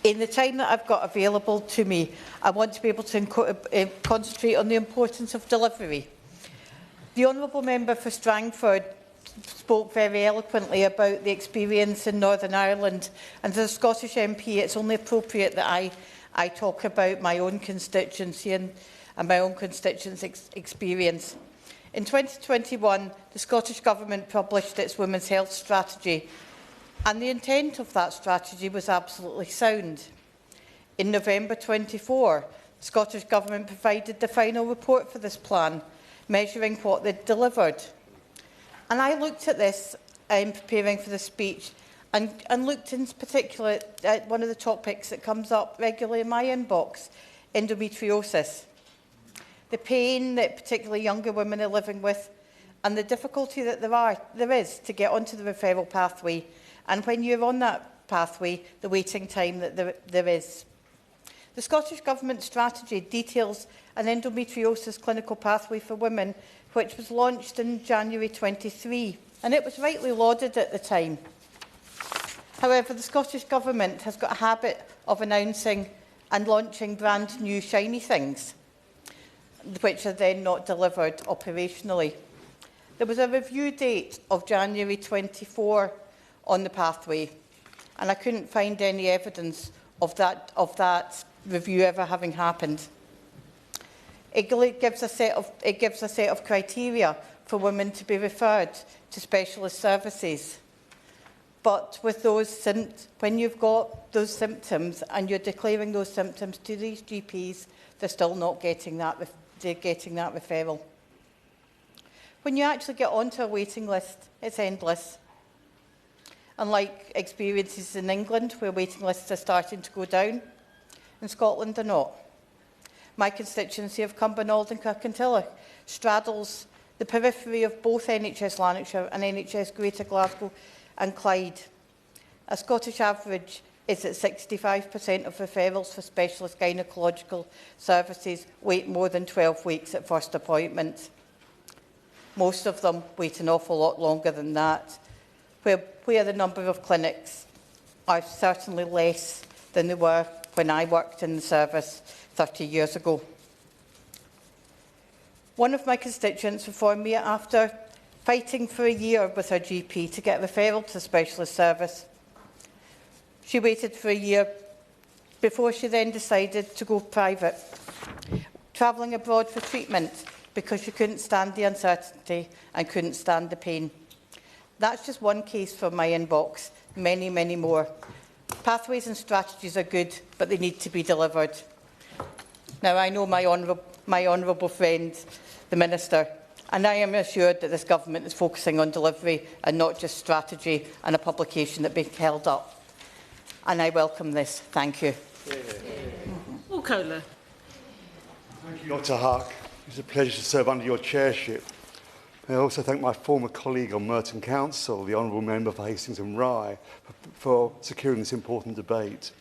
In the time that I've got available to me, I want to be able to concentrate on the importance of delivery. The honourable member for Strangford spoke very eloquently about the experience in Northern Ireland, and as a Scottish MP, it's only appropriate that I talk about my own constituency and my own constituents' experience. In 2021, the Scottish Government published its Women's Health Strategy, and the intent of that strategy was absolutely sound. In November 24, the Scottish Government provided the final report for this plan, measuring what they'd delivered. And I looked at this in preparing for the speech and looked in particular at one of the topics that comes up regularly in my inbox, endometriosis. The pain that particularly younger women are living with and the difficulty that there is to get onto the referral pathway, and when you're on that pathway, the waiting time that there is. The Scottish Government strategy details an endometriosis clinical pathway for women, which was launched in January 23, and it was rightly lauded at the time. However, the Scottish Government has got a habit of announcing and launching brand new shiny things, which are then not delivered operationally. There was a review date of January 24 on the pathway, and I couldn't find any evidence of that review ever having happened. It gives a set of criteria for women to be referred to specialist services. But with when you've got those symptoms and you're declaring those symptoms to these GPs, they're still not getting that referral. When you actually get onto a waiting list, it's endless. Unlike experiences in England, where waiting lists are starting to go down, in Scotland they're not. My constituency of Cumbernauld and Kirkintilloch straddles the periphery of both NHS Lanarkshire and NHS Greater Glasgow and Clyde. A Scottish average is that 65% of referrals for specialist gynaecological services wait more than 12 weeks at first appointment. Most of them wait an awful lot longer than that, where the number of clinics are certainly less than they were when I worked in the service 30 years ago. One of my constituents informed me after fighting for a year with her GP to get a referral to a specialist service. She waited for a year before she then decided to go private, travelling abroad for treatment because she couldn't stand the uncertainty and couldn't stand the pain. That's just one case from my inbox. Many, many more. Pathways and strategies are good, but they need to be delivered. Now, I know my honourable friend, the Minister, and I am assured that this Government is focusing on delivery and not just strategy and a publication that be held up. And I welcome this. Thank you. Paul Kohler. Thank you, Dr. Huck. It's a pleasure to serve under your chairship. I also thank my former colleague on Merton Council, the Honourable Member for Hastings and Rye, for securing this important debate.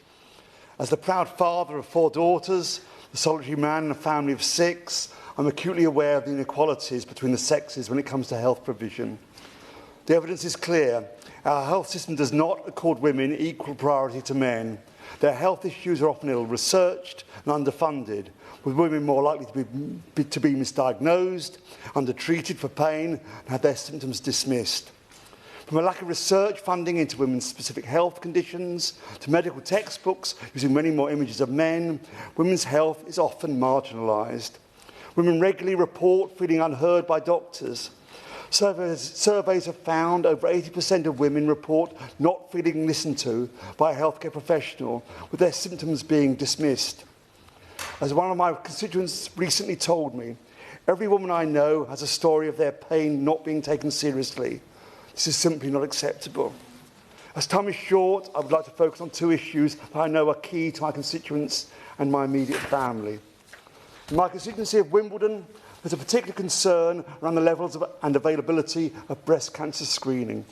As the proud father of 4 daughters, the solitary man in a family of 6, I'm acutely aware of the inequalities between the sexes when it comes to health provision. The evidence is clear. Our health system does not accord women equal priority to men. Their health issues are often ill-researched and underfunded, with women more likely to be misdiagnosed, undertreated for pain, and have their symptoms dismissed. From a lack of research funding into women's specific health conditions to medical textbooks using many more images of men, women's health is often marginalised. Women regularly report feeling unheard by doctors. Surveys have found over 80% of women report not feeling listened to by a healthcare professional, with their symptoms being dismissed. As one of my constituents recently told me, every woman I know has a story of their pain not being taken seriously. This is simply not acceptable. As time is short, I would like to focus on 2 issues that I know are key to my constituents and my immediate family. In my constituency of Wimbledon, there's a particular concern around the levels and availability of breast cancer screening.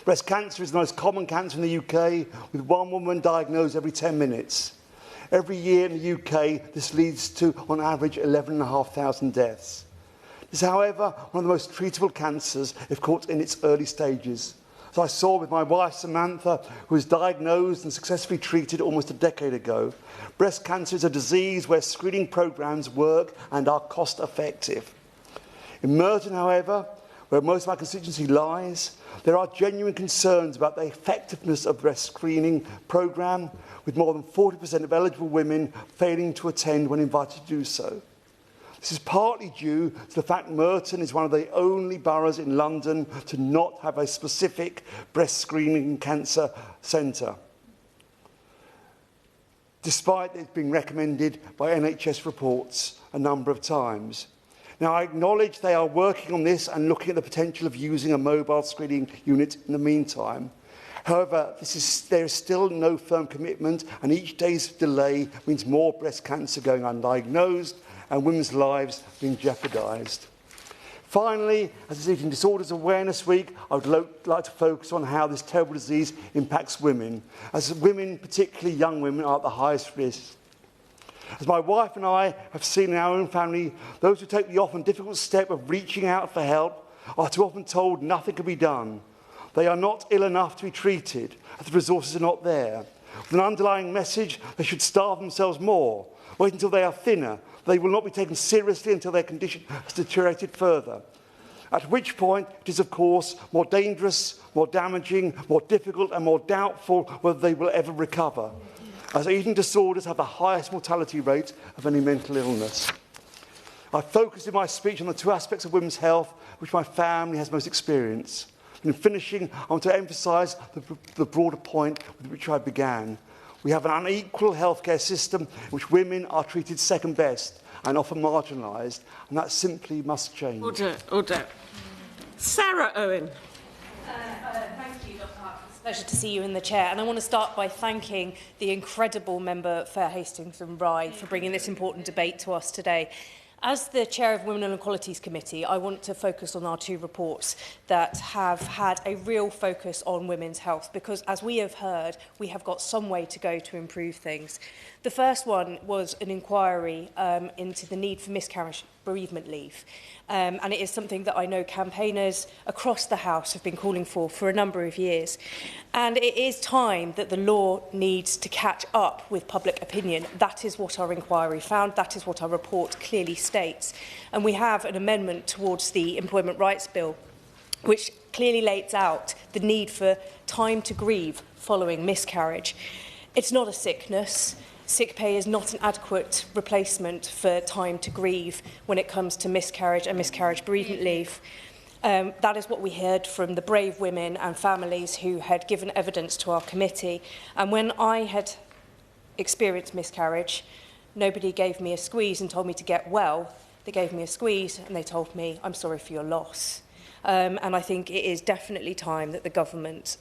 Breast cancer is the most common cancer in the UK, with 1 woman diagnosed every 10 minutes. Every year in the UK, this leads to, on average, 11,500 deaths. This is, however, one of the most treatable cancers if caught in its early stages. As I saw with my wife, Samantha, who was diagnosed and successfully treated almost a decade ago, breast cancer is a disease where screening programmes work and are cost-effective. In Merton, however, where most of my constituency lies, there are genuine concerns about the effectiveness of the breast screening programme, with more than 40% of eligible women failing to attend when invited to do so. This is partly due to the fact Merton is one of the only boroughs in London to not have a specific breast screening cancer centre, despite it being recommended by NHS reports a number of times. Now, I acknowledge they are working on this and looking at the potential of using a mobile screening unit in the meantime. However, there is still no firm commitment, and each day's delay means more breast cancer going undiagnosed and women's lives being jeopardised. Finally, as it's Eating Disorders Awareness Week, I would like to focus on how this terrible disease impacts women, as women, particularly young women, are at the highest risk. As my wife and I have seen in our own family, those who take the often difficult step of reaching out for help are too often told nothing can be done. They are not ill enough to be treated, as the resources are not there. With an underlying message, they should starve themselves more, wait until they are thinner. They will not be taken seriously until their condition has deteriorated further. At which point, it is, of course, more dangerous, more damaging, more difficult and more doubtful whether they will ever recover, as eating disorders have the highest mortality rate of any mental illness. I focused in my speech on the 2 aspects of women's health which my family has most experience. In finishing, I want to emphasise the broader point with which I began. We have an unequal healthcare system in which women are treated second best and often marginalised, and that simply must change. Order. Sarah Owen. Thank you, Dr. Hart. It's a pleasure to see you in the chair. And I want to start by thanking the incredible member for Hastings and Rye for bringing this important debate to us today. As the chair of Women and Equalities Committee, I want to focus on our 2 reports that have had a real focus on women's health, because as we have heard, we have got some way to go to improve things. The first one was an inquiry into the need for miscarriage bereavement leave. And it is something that I know campaigners across the House have been calling for a number of years. And it is time that the law needs to catch up with public opinion. That is what our inquiry found. That is what our report clearly states. And we have an amendment towards the Employment Rights Bill, which clearly lays out the need for time to grieve following miscarriage. It's not a sickness. Sick pay is not an adequate replacement for time to grieve when it comes to miscarriage and miscarriage bereavement leave. That is what we heard from the brave women and families who had given evidence to our committee. And when I had experienced miscarriage, nobody gave me a squeeze and told me to get well. They gave me a squeeze and they told me, I'm sorry for your loss. And I think it is definitely time that the government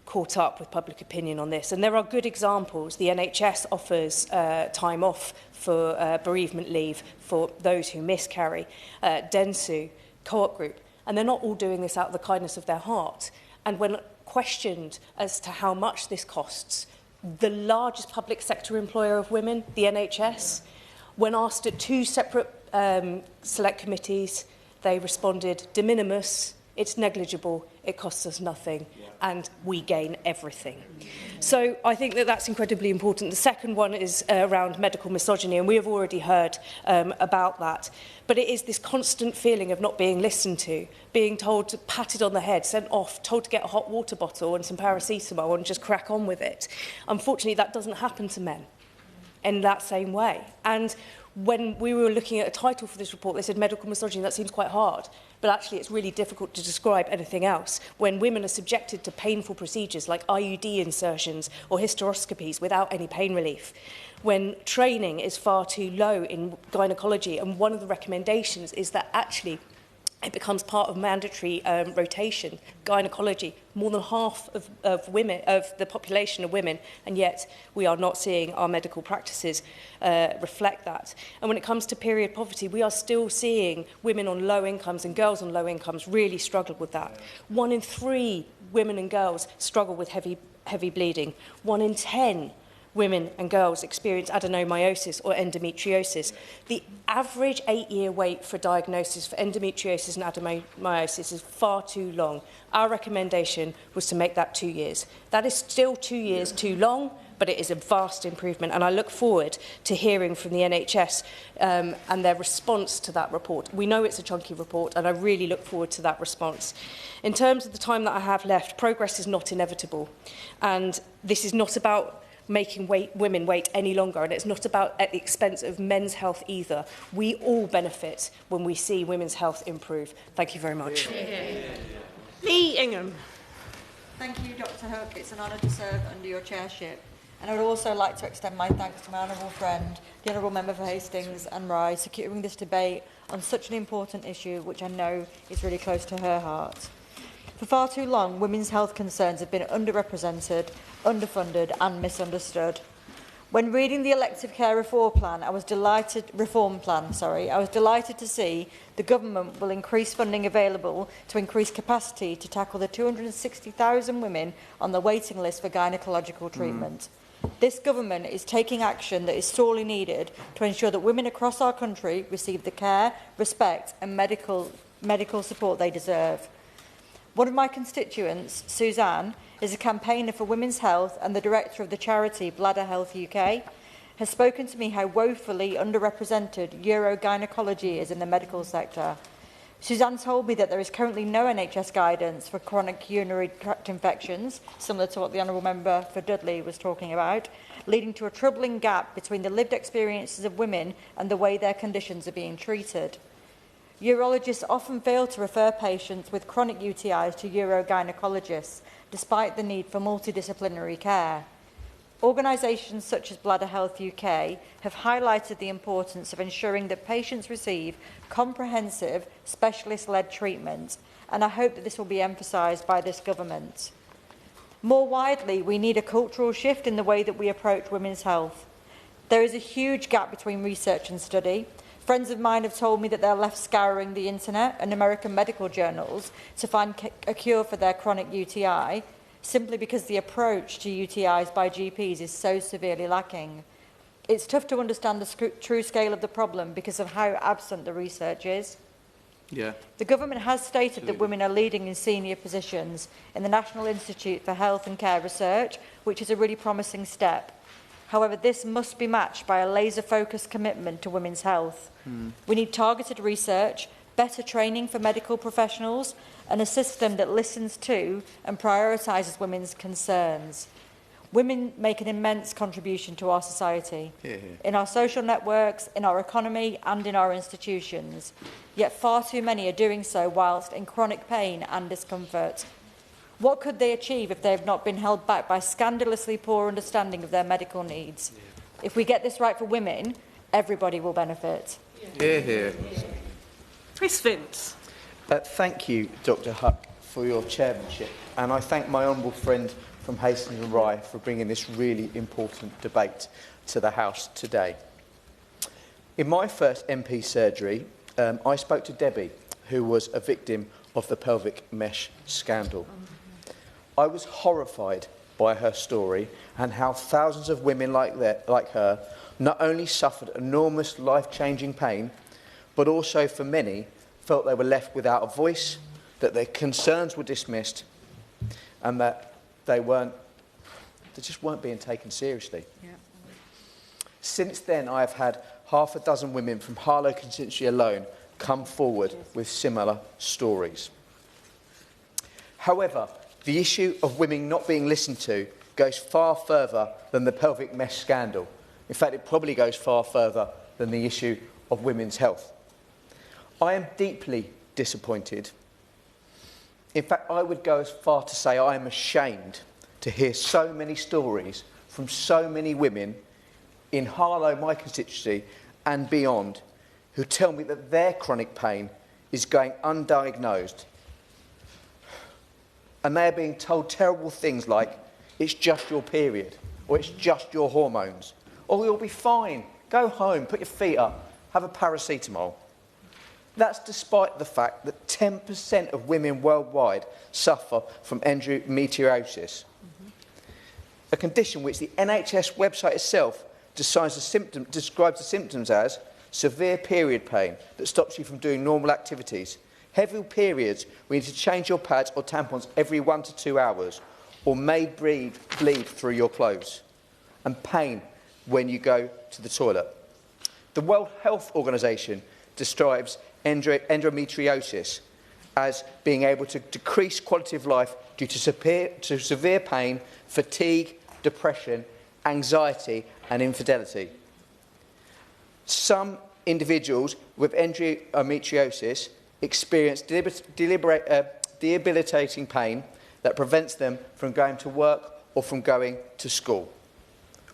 caught up with public opinion on this. And there are good examples. The NHS offers time off for bereavement leave for those who miscarry. Dentsu, Co-op Group. And they're not all doing this out of the kindness of their heart. And when questioned as to how much this costs, the largest public sector employer of women, the NHS, when asked at 2 separate select committees, they responded, de minimis, it's negligible, it costs us nothing, and we gain everything. So I think that that's incredibly important. The second one is around medical misogyny, and we have already heard about that. But it is this constant feeling of not being listened to, being told, patted on the head, sent off, told to get a hot water bottle and some paracetamol and just crack on with it. Unfortunately, that doesn't happen to men in that same way. And when we were looking at a title for this report, they said medical misogyny. That seems quite hard. But actually, it's really difficult to describe anything else. When women are subjected to painful procedures like IUD insertions or hysteroscopies without any pain relief, when training is far too low in gynecology, and one of the recommendations is that actually it becomes part of mandatory rotation, gynecology, more than half of women, of the population of women, and yet we are not seeing our medical practices reflect that. And when it comes to period poverty, we are still seeing women on low incomes and girls on low incomes really struggle with that. 1 in 3 women and girls struggle with heavy bleeding. 1 in 10 women and girls experience adenomyosis or endometriosis. The average 8-year wait for diagnosis for endometriosis and adenomyosis is far too long. Our recommendation was to make that 2 years. That is still 2 years too long, but it is a vast improvement, and I look forward to hearing from the NHS and their response to that report. We know it's a chunky report, and I really look forward to that response. In terms of the time that I have left, progress is not inevitable, and this is not about making women wait any longer, and it's not about at the expense of men's health either. We all benefit when we see women's health improve. Thank you very much. Lee Ingham. Thank you, Dr. Hook. It's an honour to serve under your chairship. And I would also like to extend my thanks to my honourable friend, the Honourable Member for Hastings and Rye, securing this debate on such an important issue, which I know is really close to her heart. For far too long, women's health concerns have been underrepresented, underfunded and misunderstood. When reading the elective care reform plan, I was delighted to see the government will increase funding available to increase capacity to tackle the 260,000 women on the waiting list for gynaecological treatment. This government is taking action that is sorely needed to ensure that women across our country receive the care, respect and medical support they deserve. One of my constituents, Suzanne, is a campaigner for women's health and the director of the charity Bladder Health UK, has spoken to me how woefully underrepresented urogynecology is in the medical sector. Suzanne told me that there is currently no NHS guidance for chronic urinary tract infections, similar to what the Honourable Member for Dudley was talking about, leading to a troubling gap between the lived experiences of women and the way their conditions are being treated. Urologists often fail to refer patients with chronic UTIs to urogynecologists, despite the need for multidisciplinary care. Organisations such as Bladder Health UK have highlighted the importance of ensuring that patients receive comprehensive, specialist-led treatment, and I hope that this will be emphasised by this government. More widely, we need a cultural shift in the way that we approach women's health. There is a huge gap between research and study. Friends of mine have told me that they're left scouring the internet and American medical journals to find a cure for their chronic UTI, simply because the approach to UTIs by GPs is so severely lacking. It's tough to understand the true scale of the problem because of how absent the research is. The government has stated that women are leading in senior positions in the National Institute for Health and Care Research, which is a really promising step. However, this must be matched by a laser-focused commitment to women's health. We need targeted research, better training for medical professionals, and a system that listens to and prioritises women's concerns. Women make an immense contribution to our society, in our social networks, in our economy and in our institutions. Yet far too many are doing so whilst in chronic pain and discomfort. What could they achieve if they have not been held back by scandalously poor understanding of their medical needs? If we get this right for women, everybody will benefit. Chris Vince. Thank you, Dr Huck, for your chairmanship, and I thank my honourable friend from Hastings and Rye for bringing this really important debate to the House today. In my first MP surgery, I spoke to Debbie, who was a victim of the pelvic mesh scandal. I was horrified by her story and how thousands of women like her not only suffered enormous life-changing pain, but also for many felt they were left without a voice, that their concerns were dismissed, and that they just weren't being taken seriously. Yeah. Since then, I have had half a dozen women from Harlow constituency alone come forward with similar stories. However, the issue of women not being listened to goes far further than the pelvic mesh scandal. In fact, it probably goes far further than the issue of women's health. I am deeply disappointed. In fact, I would go as far to say I am ashamed to hear so many stories from so many women in Harlow, my constituency, and beyond, who tell me that their chronic pain is going undiagnosed. And they are being told terrible things like, it's just your period, or it's just your hormones, or you'll be fine, go home, put your feet up, have a paracetamol. That's despite the fact that 10% of women worldwide suffer from endometriosis, a condition which the NHS website itself describes the symptoms as severe period pain that stops you from doing normal activities, heavy periods where you need to change your pads or tampons every 1 to 2 hours, or may bleed through your clothes, and pain when you go to the toilet. The World Health Organization describes endometriosis as being able to decrease quality of life due to severe pain, fatigue, depression, anxiety and infidelity. Some individuals with endometriosis experience debilitating pain that prevents them from going to work or from going to school.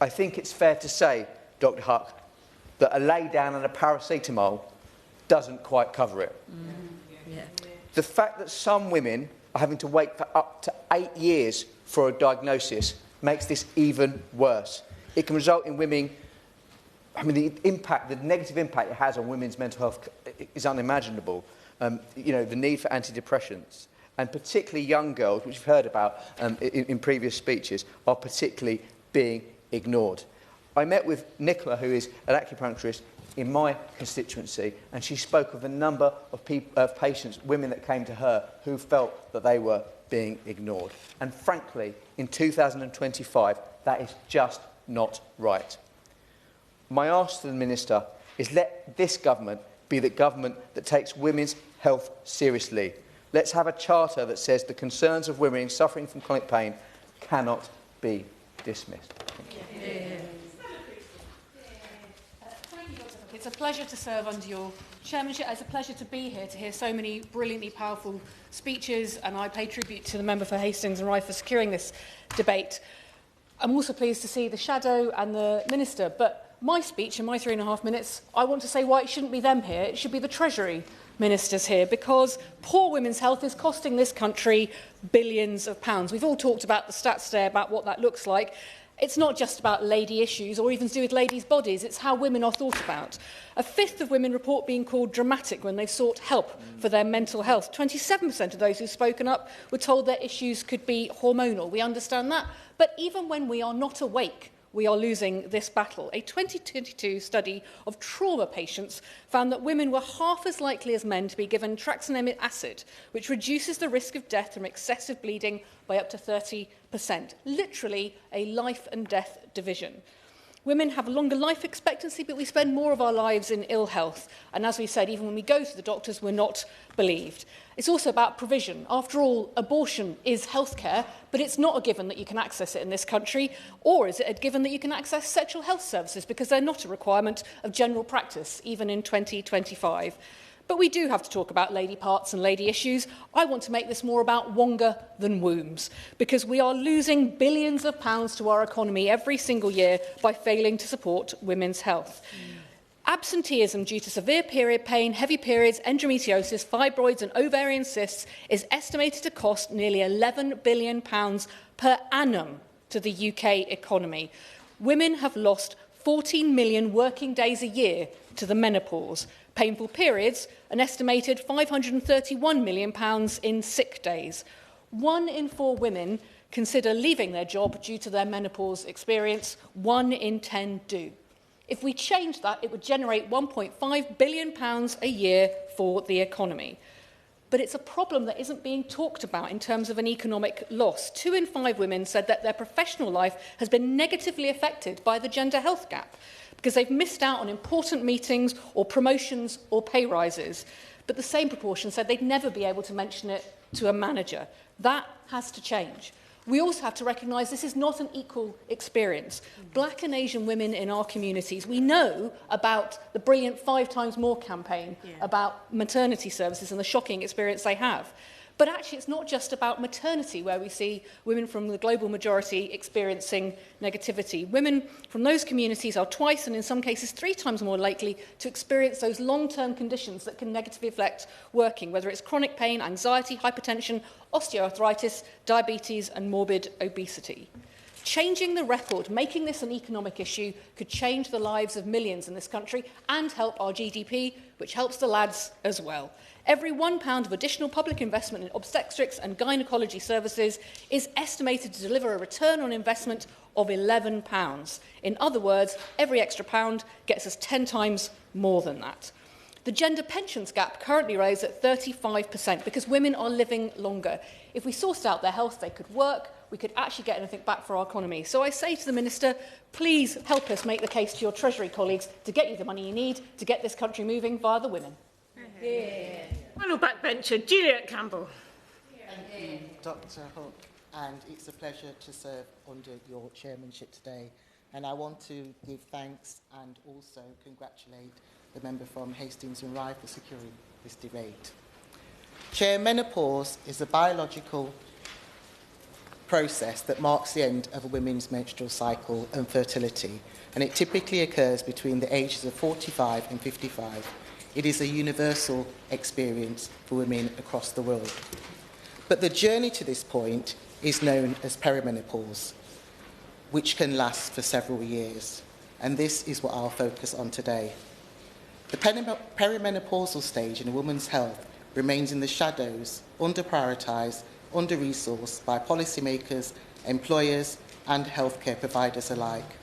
I think it's fair to say, Dr Huck, that a lay down and a paracetamol doesn't quite cover it. Yeah. The fact that some women are having to wait for up to 8 years for a diagnosis makes this even worse. It can result in women, the negative impact it has on women's mental health is unimaginable. The need for antidepressants, and particularly young girls, which we've heard about in previous speeches, are particularly being ignored. I met with Nicola, who is an acupuncturist in my constituency, and she spoke of a number of patients, women that came to her, who felt that they were being ignored. And frankly, in 2025, that is just not right. My ask to the Minister is let this government be the government that takes women's health seriously. Let's have a charter that says the concerns of women suffering from chronic pain cannot be dismissed. Thank you. It's a pleasure to serve under your chairmanship. It's a pleasure to be here to hear so many brilliantly powerful speeches, and I pay tribute to the member for Hastings and Rye for securing this debate. I'm also pleased to see the Shadow and the Minister, but my speech in my 3.5 minutes, I want to say why it shouldn't be them here. It should be the Treasury Ministers here, because poor women's health is costing this country billions of pounds. We've all talked about the stats today about what that looks like. It's not just about lady issues or even to do with ladies' bodies, it's how women are thought about. 1/5 of women report being called dramatic when they've sought help for their mental health. 27% of those who've spoken up were told their issues could be hormonal. We understand that. But even when we are not awake, we are losing this battle. A 2022 study of trauma patients found that women were half as likely as men to be given tranexamic acid, which reduces the risk of death from excessive bleeding by up to 30%. Literally a life and death division. Women have a longer life expectancy, but we spend more of our lives in ill health. And as we said, even when we go to the doctors, we're not believed. It's also about provision. After all, abortion is healthcare, but it's not a given that you can access it in this country. Or is it a given that you can access sexual health services, because they're not a requirement of general practice, even in 2025. But we do have to talk about lady parts and lady issues. I want to make this more about Wonga than wombs, because we are losing billions of pounds to our economy every single year by failing to support women's health. Absenteeism due to severe period pain, heavy periods, endometriosis, fibroids and ovarian cysts is estimated to cost nearly £11 billion per annum to the UK economy. Women have lost 14 million working days a year to the menopause. Painful periods, an estimated £531 million in sick days. 1 in 4 women consider leaving their job due to their menopause experience. 1 in 10 do. If we change that, it would generate £1.5 billion a year for the economy. But it's a problem that isn't being talked about in terms of an economic loss. 2 in 5 women said that their professional life has been negatively affected by the gender health gap, because they've missed out on important meetings or promotions or pay rises. But the same proportion said they'd never be able to mention it to a manager. That has to change. We also have to recognise this is not an equal experience. Black and Asian women in our communities, we know about the brilliant 5 Times More campaign about maternity services and the shocking experience they have. But actually, it's not just about maternity, where we see women from the global majority experiencing negativity. Women from those communities are twice, and in some cases 3 times more likely to experience those long-term conditions that can negatively affect working, whether it's chronic pain, anxiety, hypertension, osteoarthritis, diabetes, and morbid obesity. Changing the record, making this an economic issue, could change the lives of millions in this country and help our GDP, which helps the lads as well. Every £1 of additional public investment in obstetrics and gynaecology services is estimated to deliver a return on investment of £11. In other words, every extra pound gets us 10 times more than that. The gender pensions gap currently rose at 35% because women are living longer. If we sourced out their health, they could work, we could actually get anything back for our economy. So I say to the Minister, please help us make the case to your Treasury colleagues to get you the money you need to get this country moving via the women. Yeah. Final backbencher, Juliet Campbell. Thank you, Dr. Hook, and it's a pleasure to serve under your chairmanship today. And I want to give thanks and also congratulate the member from Hastings and Rye for securing this debate. Chair, menopause is a biological process that marks the end of a woman's menstrual cycle and fertility, and it typically occurs between the ages of 45 and 55. It is a universal experience for women across the world. But the journey to this point is known as perimenopause, which can last for several years. And this is what I'll focus on today. The perimenopausal stage in a woman's health remains in the shadows, under-prioritised, under-resourced by policymakers, employers and healthcare providers alike.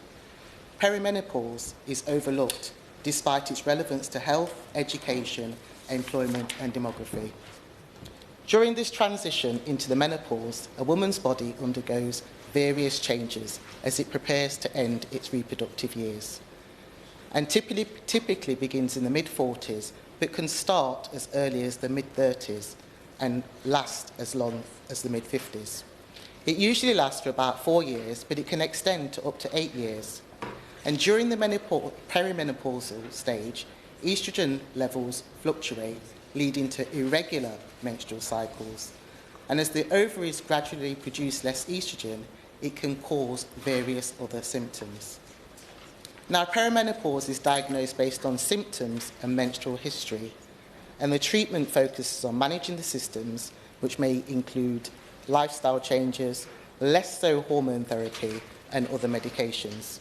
Perimenopause is overlooked despite its relevance to health, education, employment and demography. During this transition into the menopause, a woman's body undergoes various changes as it prepares to end its reproductive years, and typically begins in the mid-40s, but can start as early as the mid-30s and last as long as the mid-50s. It usually lasts for about 4 years, but it can extend to up to 8 years. And during the perimenopausal stage, estrogen levels fluctuate, leading to irregular menstrual cycles. And as the ovaries gradually produce less estrogen, it can cause various other symptoms. Now, perimenopause is diagnosed based on symptoms and menstrual history, and the treatment focuses on managing the symptoms, which may include lifestyle changes, less so hormone therapy, and other medications.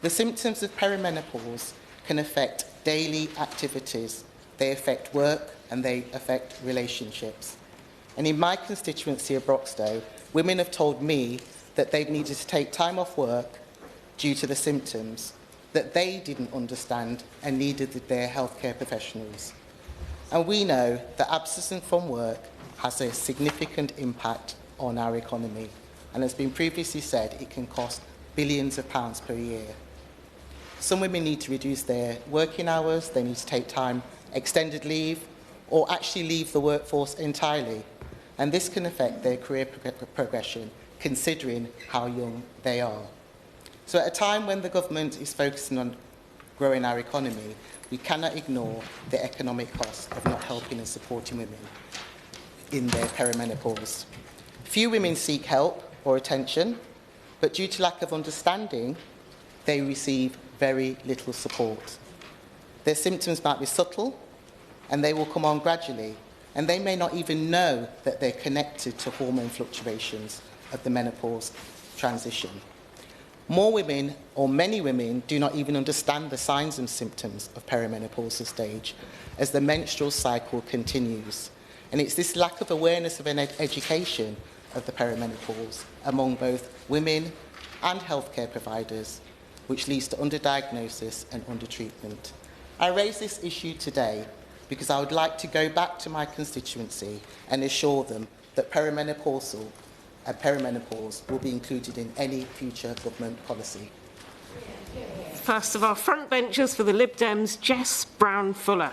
The symptoms of perimenopause can affect daily activities, they affect work, and they affect relationships. And in my constituency of Broxtowe, women have told me that they've needed to take time off work due to the symptoms, that they didn't understand and needed their healthcare professionals. And we know that absence from work has a significant impact on our economy. And as been previously said, it can cost billions of pounds per year. Some women need to reduce their working hours, they need to take time, extended leave, or actually leave the workforce entirely. And this can affect their career progression, considering how young they are. So at a time when the government is focusing on growing our economy, we cannot ignore the economic cost of not helping and supporting women in their perimenopause. Few women seek help or attention, but due to lack of understanding, they receive very little support. Their symptoms might be subtle, and they will come on gradually, and they may not even know that they're connected to hormone fluctuations of the menopause transition. More women, or many women, do not even understand the signs and symptoms of perimenopausal stage as the menstrual cycle continues. And it's this lack of awareness of an education of the perimenopause among both women and healthcare providers, which leads to underdiagnosis and undertreatment. I raise this issue today because I would like to go back to my constituency and assure them that perimenopause will be included in any future government policy. First of our front benchers for the Lib Dems, Jess Brown-Fuller.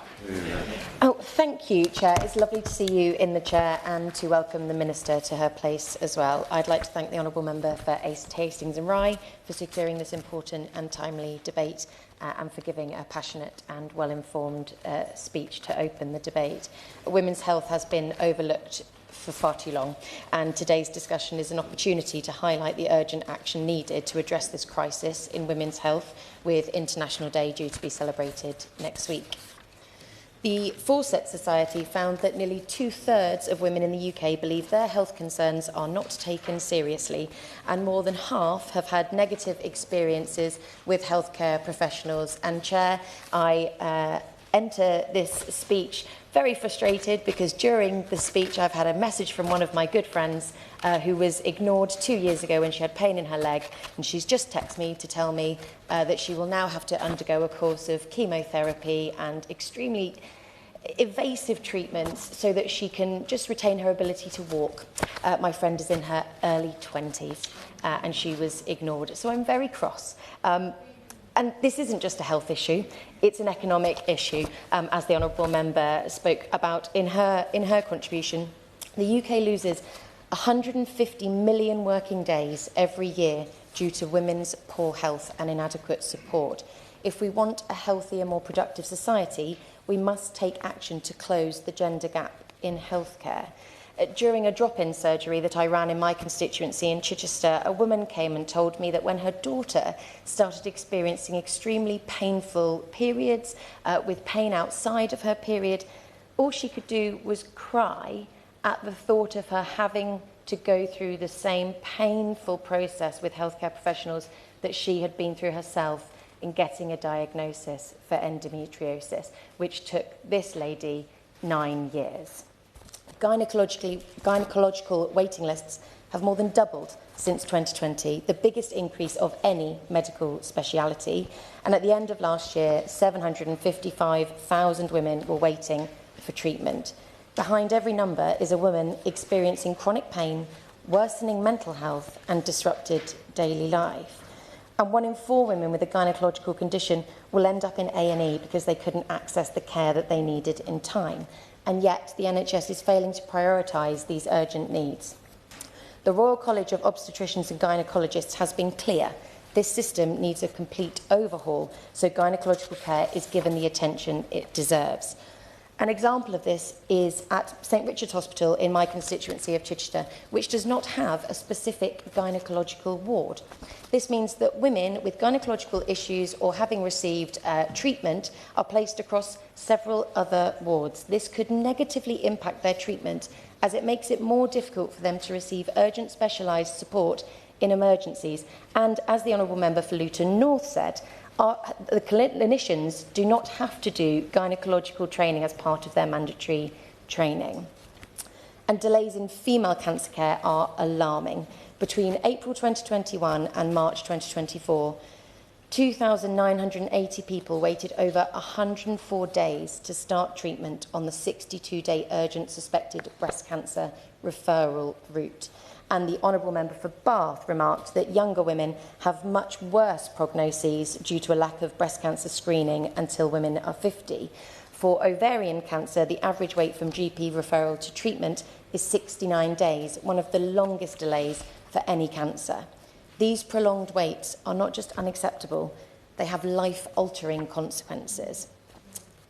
Oh, thank you, Chair. It's lovely to see you in the chair and to welcome the Minister to her place as well. I'd like to thank the Honourable Member for Hastings and Rye for securing this important and timely debate and for giving a passionate and well-informed speech to open the debate. Women's health has been overlooked for far too long, and today's discussion is an opportunity to highlight the urgent action needed to address this crisis in women's health, with International Day due to be celebrated next week. The Forset Society found that nearly 2/3 of women in the UK believe their health concerns are not taken seriously, and more than half have had negative experiences with healthcare professionals. And Chair, I enter this speech very frustrated because during the speech I've had a message from one of my good friends who was ignored 2 years ago when she had pain in her leg, and she's just texted me to tell me that she will now have to undergo a course of chemotherapy and extremely evasive treatments so that she can just retain her ability to walk. My friend is in her early 20s and she was ignored. So I'm very cross. And this isn't just a health issue, it's an economic issue, as the Honourable Member spoke about in her contribution. The UK loses 150 million working days every year due to women's poor health and inadequate support. If we want a healthier, more productive society, we must take action to close the gender gap in healthcare. During a drop-in surgery that I ran in my constituency in Chichester, a woman came and told me that when her daughter started experiencing extremely painful periods, with pain outside of her period, all she could do was cry at the thought of her having to go through the same painful process with healthcare professionals that she had been through herself in getting a diagnosis for endometriosis, which took this lady 9 years. Gynecological waiting lists have more than doubled since 2020, the biggest increase of any medical speciality. And at the end of last year, 755,000 women were waiting for treatment. Behind every number is a woman experiencing chronic pain, worsening mental health and disrupted daily life. And 1 in 4 women with a gynecological condition will end up in A&E because they couldn't access the care that they needed in time. And yet the NHS is failing to prioritise these urgent needs. The Royal College of Obstetricians and Gynaecologists has been clear. This system needs a complete overhaul so gynecological care is given the attention it deserves. An example of this is at St Richard's Hospital in my constituency of Chichester, which does not have a specific gynecological ward. This means that women with gynecological issues or having received treatment are placed across several other wards. This could negatively impact their treatment as it makes it more difficult for them to receive urgent specialised support in emergencies. And as the Honourable Member for Luton North said, the clinicians do not have to do gynecological training as part of their mandatory training. And delays in female cancer care are alarming. Between April 2021 and March 2024, 2,980 people waited over 104 days to start treatment on the 62-day urgent suspected breast cancer referral route. And the Honourable Member for Bath remarked that younger women have much worse prognoses due to a lack of breast cancer screening until women are 50. For ovarian cancer, the average wait from GP referral to treatment is 69 days, one of the longest delays for any cancer. These prolonged waits are not just unacceptable, they have life-altering consequences.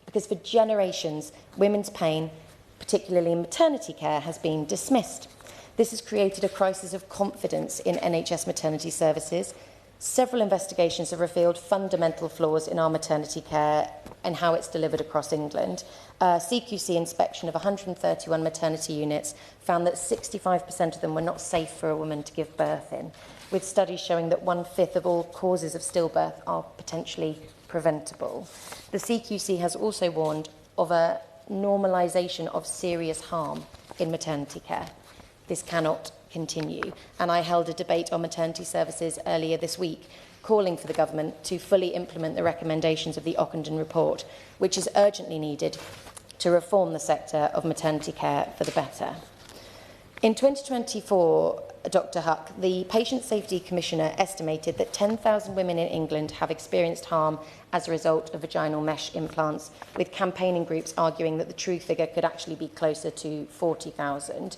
Because for generations, women's pain, particularly in maternity care, has been dismissed. This has created a crisis of confidence in NHS maternity services. Several investigations have revealed fundamental flaws in our maternity care and how it's delivered across England. CQC inspection of 131 maternity units found that 65% of them were not safe for a woman to give birth in, with studies showing that 1/5 of all causes of stillbirth are potentially preventable. The CQC has also warned of a normalisation of serious harm in maternity care. This cannot continue, and I held a debate on maternity services earlier this week, calling for the government to fully implement the recommendations of the Ockenden report, which is urgently needed to reform the sector of maternity care for the better. In 2024, Dr. Huck, the Patient Safety Commissioner estimated that 10,000 women in England have experienced harm as a result of vaginal mesh implants, with campaigning groups arguing that the true figure could actually be closer to 40,000.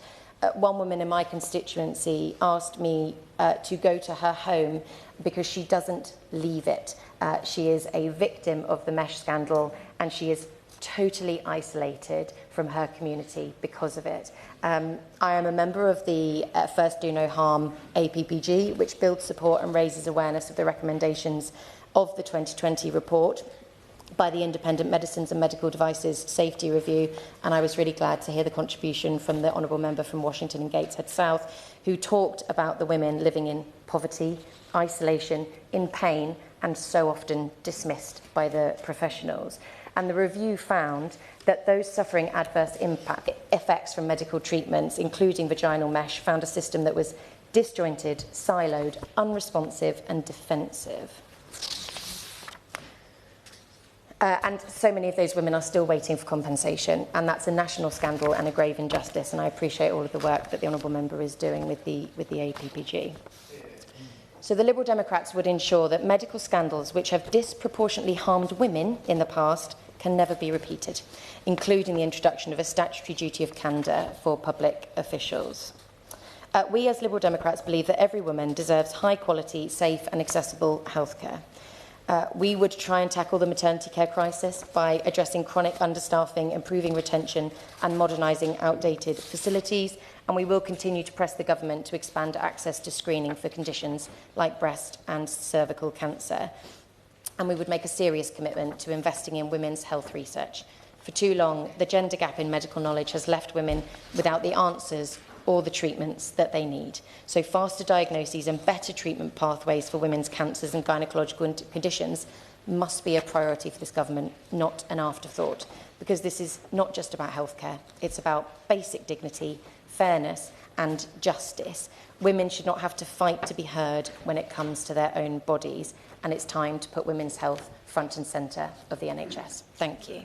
One woman in my constituency asked me to go to her home because she doesn't leave it. She is a victim of the mesh scandal and she is totally isolated from her community because of it. I am a member of the First Do No Harm APPG, which builds support and raises awareness of the recommendations of the 2020 report by the Independent Medicines and Medical Devices Safety Review, and I was really glad to hear the contribution from the Honourable Member from Washington and Gateshead South, who talked about the women living in poverty, isolation, in pain, and so often dismissed by the professionals. And the review found that those suffering adverse effects from medical treatments, including vaginal mesh, found a system that was disjointed, siloed, unresponsive, and defensive. And so many of those women are still waiting for compensation, and that's a national scandal and a grave injustice, and I appreciate all of the work that the Honourable Member is doing with the APPG. So the Liberal Democrats would ensure that medical scandals which have disproportionately harmed women in the past can never be repeated, including the introduction of a statutory duty of candour for public officials. We as Liberal Democrats believe that every woman deserves high quality, safe and accessible healthcare. We would try and tackle the maternity care crisis by addressing chronic understaffing, improving retention and modernising outdated facilities, and we will continue to press the government to expand access to screening for conditions like breast and cervical cancer. And we would make a serious commitment to investing in women's health research. For too long, the gender gap in medical knowledge has left women without the answers or the treatments that they need. So faster diagnoses and better treatment pathways for women's cancers and gynecological conditions must be a priority for this government, not an afterthought, because this is not just about healthcare, it's about basic dignity, fairness and justice. Women should not have to fight to be heard when it comes to their own bodies, and it's time to put women's health front and centre of the NHS. Thank you.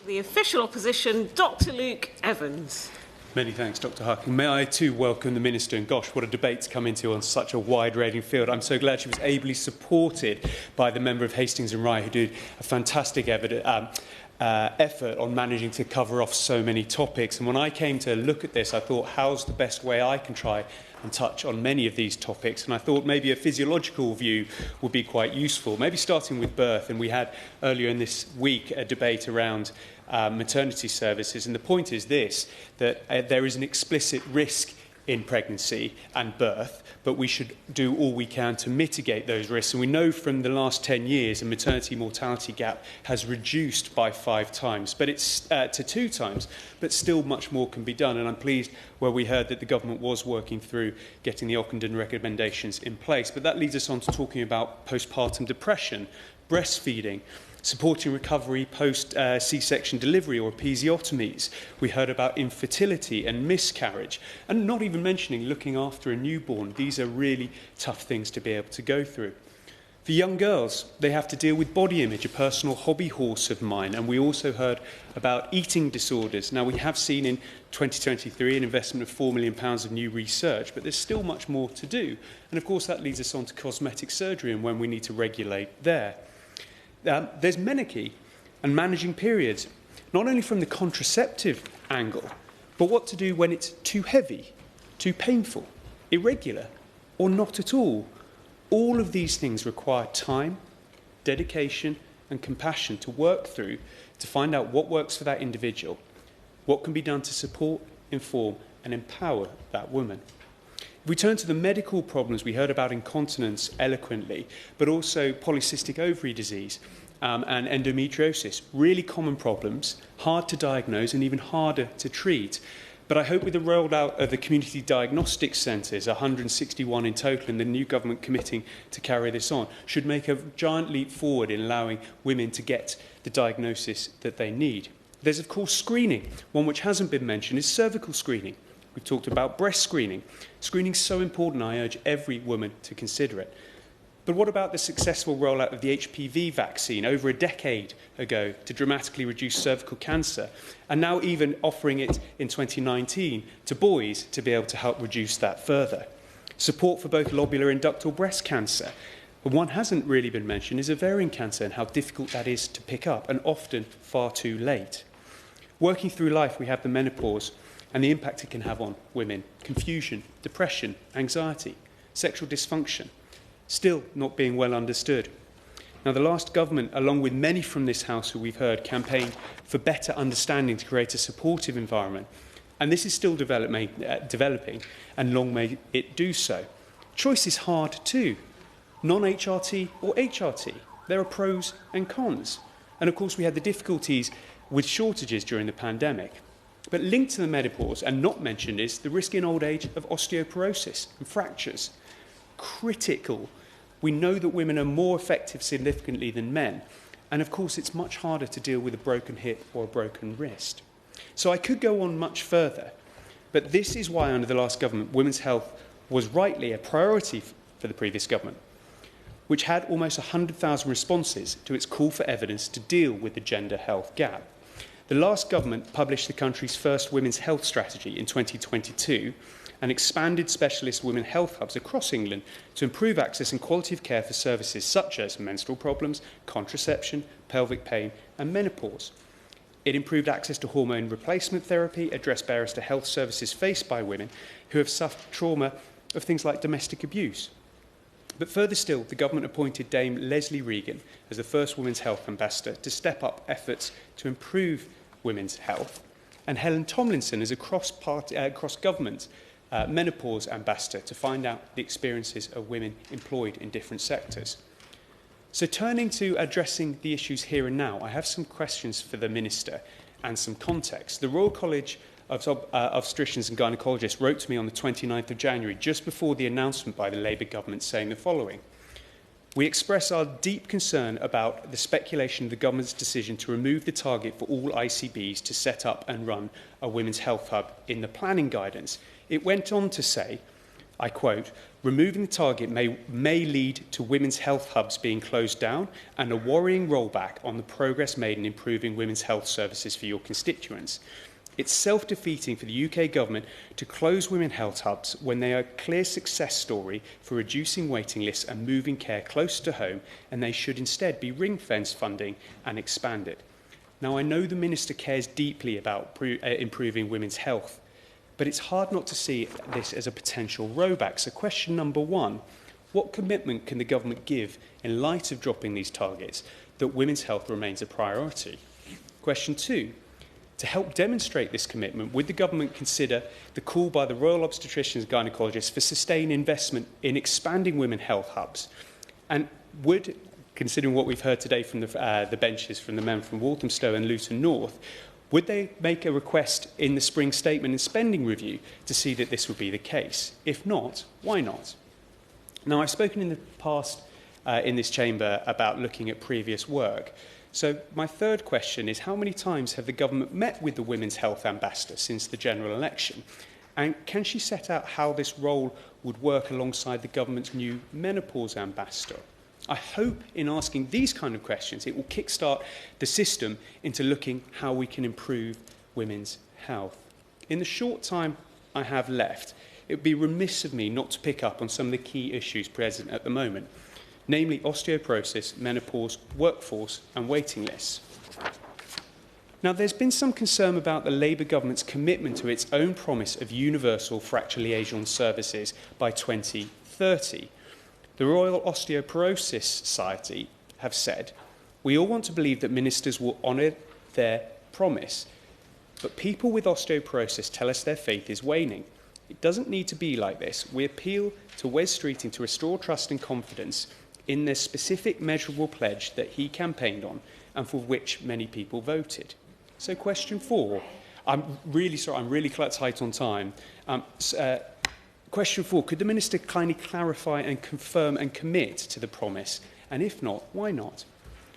The official opposition, Dr. Luke Evans. Many thanks, Dr. Huck. May I too welcome the Minister, and gosh, what a debate to come into on such a wide-ranging field. I'm so glad she was ably supported by the member of Hastings and Rye, who did a fantastic effort on managing to cover off so many topics. And when I came to look at this, I thought, how's the best way I can try and touch on many of these topics? And I thought maybe a physiological view would be quite useful, maybe starting with birth. And we had earlier in this week a debate around maternity services, and the point is this, that there is an explicit risk in pregnancy and birth, but we should do all we can to mitigate those risks. And we know from the last 10 years the maternity mortality gap has reduced by 5 times, but it's to 2 times, but still much more can be done. And I'm pleased where we heard that the government was working through getting the Ockenden recommendations in place. But that leads us on to talking about postpartum depression, breastfeeding, supporting recovery post C-section delivery or episiotomies. We heard about infertility and miscarriage, and not even mentioning looking after a newborn. These are really tough things to be able to go through. For young girls, they have to deal with body image, a personal hobby horse of mine, and we also heard about eating disorders. Now, we have seen in 2023 an investment of £4 million of new research, but there's still much more to do. And of course, that leads us on to cosmetic surgery and when we need to regulate there. There's menarche and managing periods, not only from the contraceptive angle, but what to do when it's too heavy, too painful, irregular, or not at all. All of these things require time, dedication, and compassion to work through to find out what works for that individual, what can be done to support, inform, and empower that woman. If we turn to the medical problems, we heard about incontinence eloquently, but also polycystic ovary disease and endometriosis, really common problems, hard to diagnose and even harder to treat. But I hope with the rollout of the community diagnostic centres, 161 in total, and the new government committing to carry this on, should make a giant leap forward in allowing women to get the diagnosis that they need. There's, of course, screening. One which hasn't been mentioned is cervical screening. We've talked about breast screening. Screening is so important, I urge every woman to consider it. But what about the successful rollout of the HPV vaccine over a decade ago to dramatically reduce cervical cancer, and now even offering it in 2019 to boys to be able to help reduce that further? Support for both lobular and ductal breast cancer. But one hasn't really been mentioned is ovarian cancer and how difficult that is to pick up and often far too late. Working through life, we have the menopause and the impact it can have on women. Confusion, depression, anxiety, sexual dysfunction. Still not being well understood. Now, the last government, along with many from this House who we've heard, campaigned for better understanding to create a supportive environment. And this is still developing, and long may it do so. Choice is hard too. Non-HRT or HRT. There are pros and cons. And of course, we had the difficulties with shortages during the pandemic. But linked to the menopause and not mentioned is the risk in old age of osteoporosis and fractures. Critical. We know that women are more effective significantly than men, and of course it's much harder to deal with a broken hip or a broken wrist. So I could go on much further, but this is why under the last government women's health was rightly a priority for the previous government, which had almost 100,000 responses to its call for evidence to deal with the gender health gap. The last government published the country's first women's health strategy in 2022 and expanded specialist women health hubs across England to improve access and quality of care for services such as menstrual problems, contraception, pelvic pain and menopause. It improved access to hormone replacement therapy, addressed barriers to health services faced by women who have suffered trauma of things like domestic abuse. But further still, the government appointed Dame Leslie Regan as the first Women's Health Ambassador to step up efforts to improve women's health, and Helen Tomlinson as a cross-government menopause ambassador to find out the experiences of women employed in different sectors. So turning to addressing the issues here and now, I have some questions for the Minister and some context. The Royal College of Obstetricians and Gynaecologists wrote to me on the 29th of January, just before the announcement by the Labour government, saying the following: "We express our deep concern about the speculation of the government's decision to remove the target for all ICBs to set up and run a women's health hub in the planning guidance." It went on to say, I quote, "Removing the target may lead to women's health hubs being closed down and a worrying rollback on the progress made in improving women's health services for your constituents. It's self-defeating for the UK government to close women's health hubs when they are a clear success story for reducing waiting lists and moving care close to home, and they should instead be ring-fenced funding and expanded." Now, I know the Minister cares deeply about improving women's health, but it's hard not to see this as a potential rollback. So question number one, what commitment can the government give in light of dropping these targets that women's health remains a priority? Question two, to help demonstrate this commitment, would the government consider the call by the Royal Obstetricians and Gynaecologists for sustained investment in expanding women's health hubs? And would, considering what we've heard today from the benches from the men from Walthamstow and Luton North, would they make a request in the spring statement and spending review to see that this would be the case? If not, why not? Now, I've spoken in the past in this chamber about looking at previous work. So my third question is, how many times have the government met with the Women's Health Ambassador since the general election? And can she set out how this role would work alongside the government's new menopause ambassador? I hope in asking these kind of questions, it will kickstart the system into looking how we can improve women's health. In the short time I have left, it would be remiss of me not to pick up on some of the key issues present at the moment, namely osteoporosis, menopause, workforce and waiting lists. Now, there's been some concern about the Labour government's commitment to its own promise of universal fracture liaison services by 2030. The Royal Osteoporosis Society have said, "We all want to believe that ministers will honour their promise, but people with osteoporosis tell us their faith is waning. It doesn't need to be like this. We appeal to Wes Streeting to restore trust and confidence in their specific measurable pledge that he campaigned on and for which many people voted." So question 4. I'm really sorry, I'm really tight on time. Question 4, could the Minister kindly clarify and confirm and commit to the promise? And if not, why not?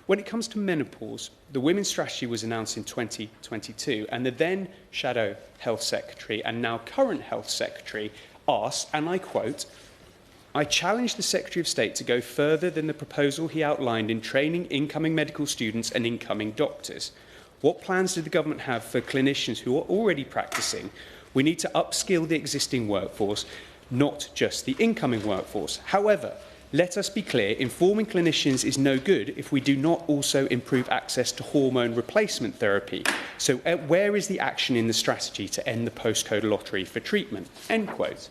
When it comes to menopause, the Women's Strategy was announced in 2022, and the then Shadow Health Secretary and now current Health Secretary asked, and I quote, "I challenge the Secretary of State to go further than the proposal he outlined in training incoming medical students and incoming doctors. What plans did the government have for clinicians who are already practising? We need to upskill the existing workforce, not just the incoming workforce. However, let us be clear, informing clinicians is no good if we do not also improve access to hormone replacement therapy. So where is the action in the strategy to end the postcode lottery for treatment?" End quote.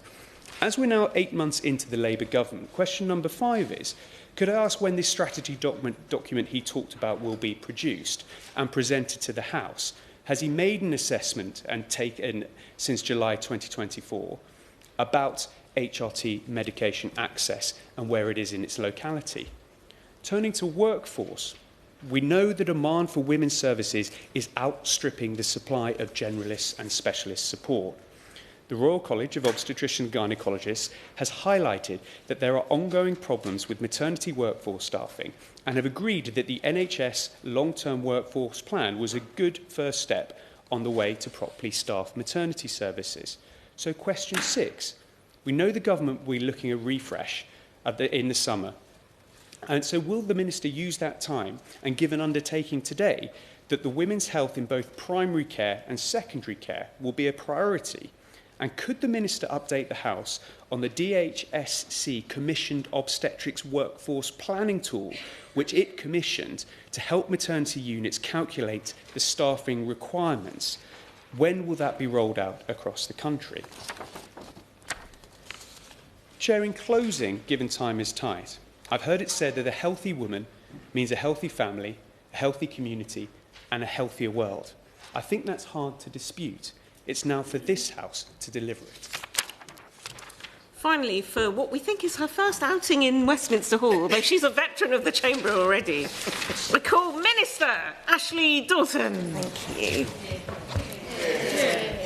As we're now 8 months into the Labour government, question number 5 is, could I ask when this strategy document he talked about will be produced and presented to the House? Has he made an assessment and taken since July 2024 about HRT medication access and where it is in its locality? Turning to workforce, we know the demand for women's services is outstripping the supply of generalists and specialist support. The Royal College of Obstetricians and Gynaecologists has highlighted that there are ongoing problems with maternity workforce staffing and have agreed that the NHS long-term workforce plan was a good first step on the way to properly staff maternity services. So question 6, we know the government will be looking at refresh in the summer. And so will the Minister use that time and give an undertaking today that the women's health in both primary care and secondary care will be a priority? And could the Minister update the House on the DHSC commissioned obstetrics workforce planning tool, which it commissioned to help maternity units calculate the staffing requirements? When will that be rolled out across the country? Chair, in closing, given time is tight, I've heard it said that a healthy woman means a healthy family, a healthy community, and a healthier world. I think that's hard to dispute. It's now for this House to deliver it. Finally, for what we think is her first outing in Westminster Hall, although she's a veteran of the chamber already, we call Minister Ashley Dalton. Thank you.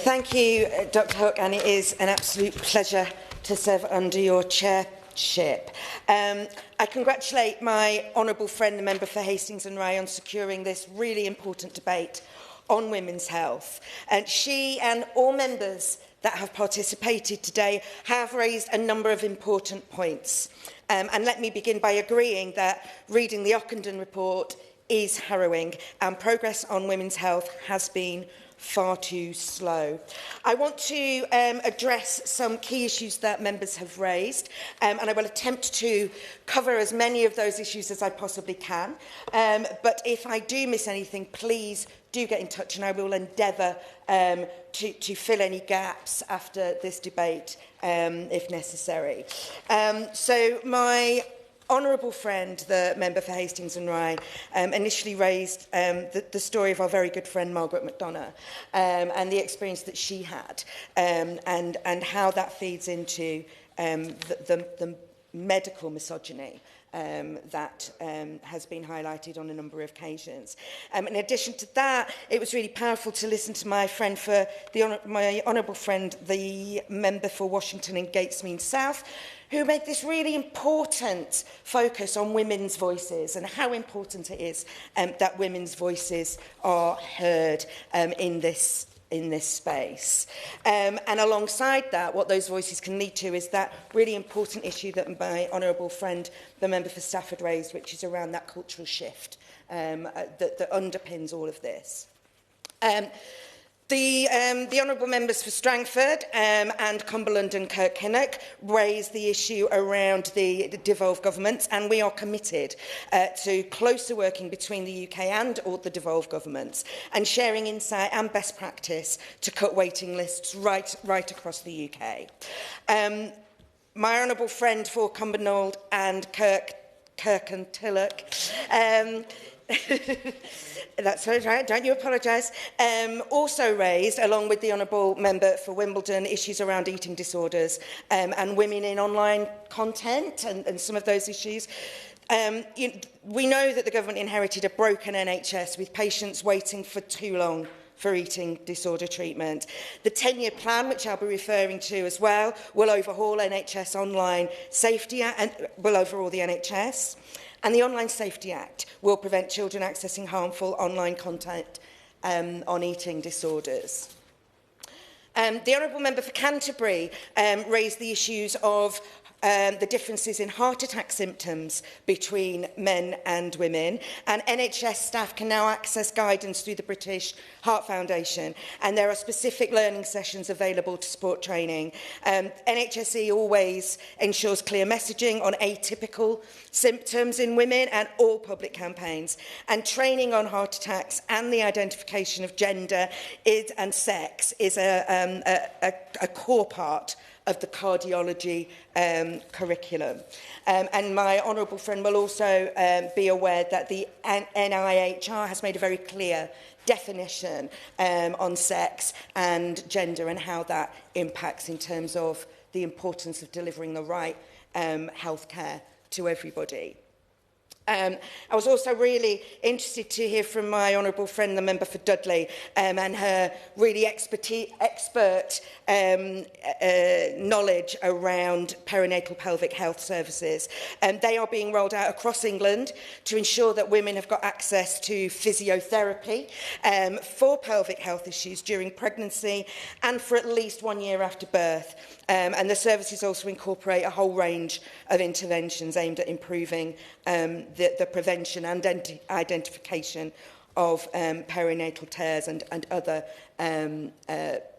Thank you, Dr Hook, and it is an absolute pleasure to serve under your chairship. I congratulate my honourable friend, the member for Hastings and Rye, on securing this really important debate on women's health. And she and all members that have participated today have raised a number of important points. And let me begin by agreeing that reading the Ockenden report is harrowing and progress on women's health has been far too slow. I want to address some key issues that members have raised, and I will attempt to cover as many of those issues as I possibly can. But if I do miss anything, please do get in touch and I will endeavour to fill any gaps after this debate if necessary. So my honourable friend, the member for Hastings and Rye, initially raised the story of our very good friend Margaret McDonough and the experience that she had and how that feeds into the medical misogyny that has been highlighted on a number of occasions. In addition to that, it was really powerful to listen to my friend for my honourable friend, the member for Washington and Gatesmead South, who made this really important focus on women's voices and how important it is that women's voices are heard in this in this space. And alongside that, what those voices can lead to is that really important issue that my honourable friend, the member for Stafford, raised, which is around that cultural shift that underpins all of this. The honourable members for Strangford and Cumberland and Kirkhinnock raised the issue around the devolved governments, and we are committed to closer working between the UK and all the devolved governments and sharing insight and best practice to cut waiting lists right across the UK. My honourable friend for Cumbernauld and Kirkhinnock that's right, don't you apologise. Also raised, along with the honourable member for Wimbledon, issues around eating disorders and women in online content and some of those issues. We know that the government inherited a broken NHS with patients waiting for too long for eating disorder treatment. The 10-year plan, which I'll be referring to as well, will overhaul NHS online safety and will overhaul the NHS. And the Online Safety Act will prevent children accessing harmful online content on eating disorders. The Honourable Member for Canterbury raised the issues of the differences in heart attack symptoms between men and women, and NHS staff can now access guidance through the British Heart Foundation, and there are specific learning sessions available to support training. NHSE always ensures clear messaging on atypical symptoms in women and all public campaigns, and training on heart attacks and the identification of gender and sex is a core part of the cardiology curriculum. And my honourable friend will also be aware that the NIHR has made a very clear definition on sex and gender and how that impacts in terms of the importance of delivering the right healthcare to everybody. I was also really interested to hear from my honourable friend, the member for Dudley, and her really expert knowledge around perinatal pelvic health services. They are being rolled out across England to ensure that women have got access to physiotherapy for pelvic health issues during pregnancy and for at least 1 year after birth. And the services also incorporate a whole range of interventions aimed at improving the prevention and identification of perinatal tears and other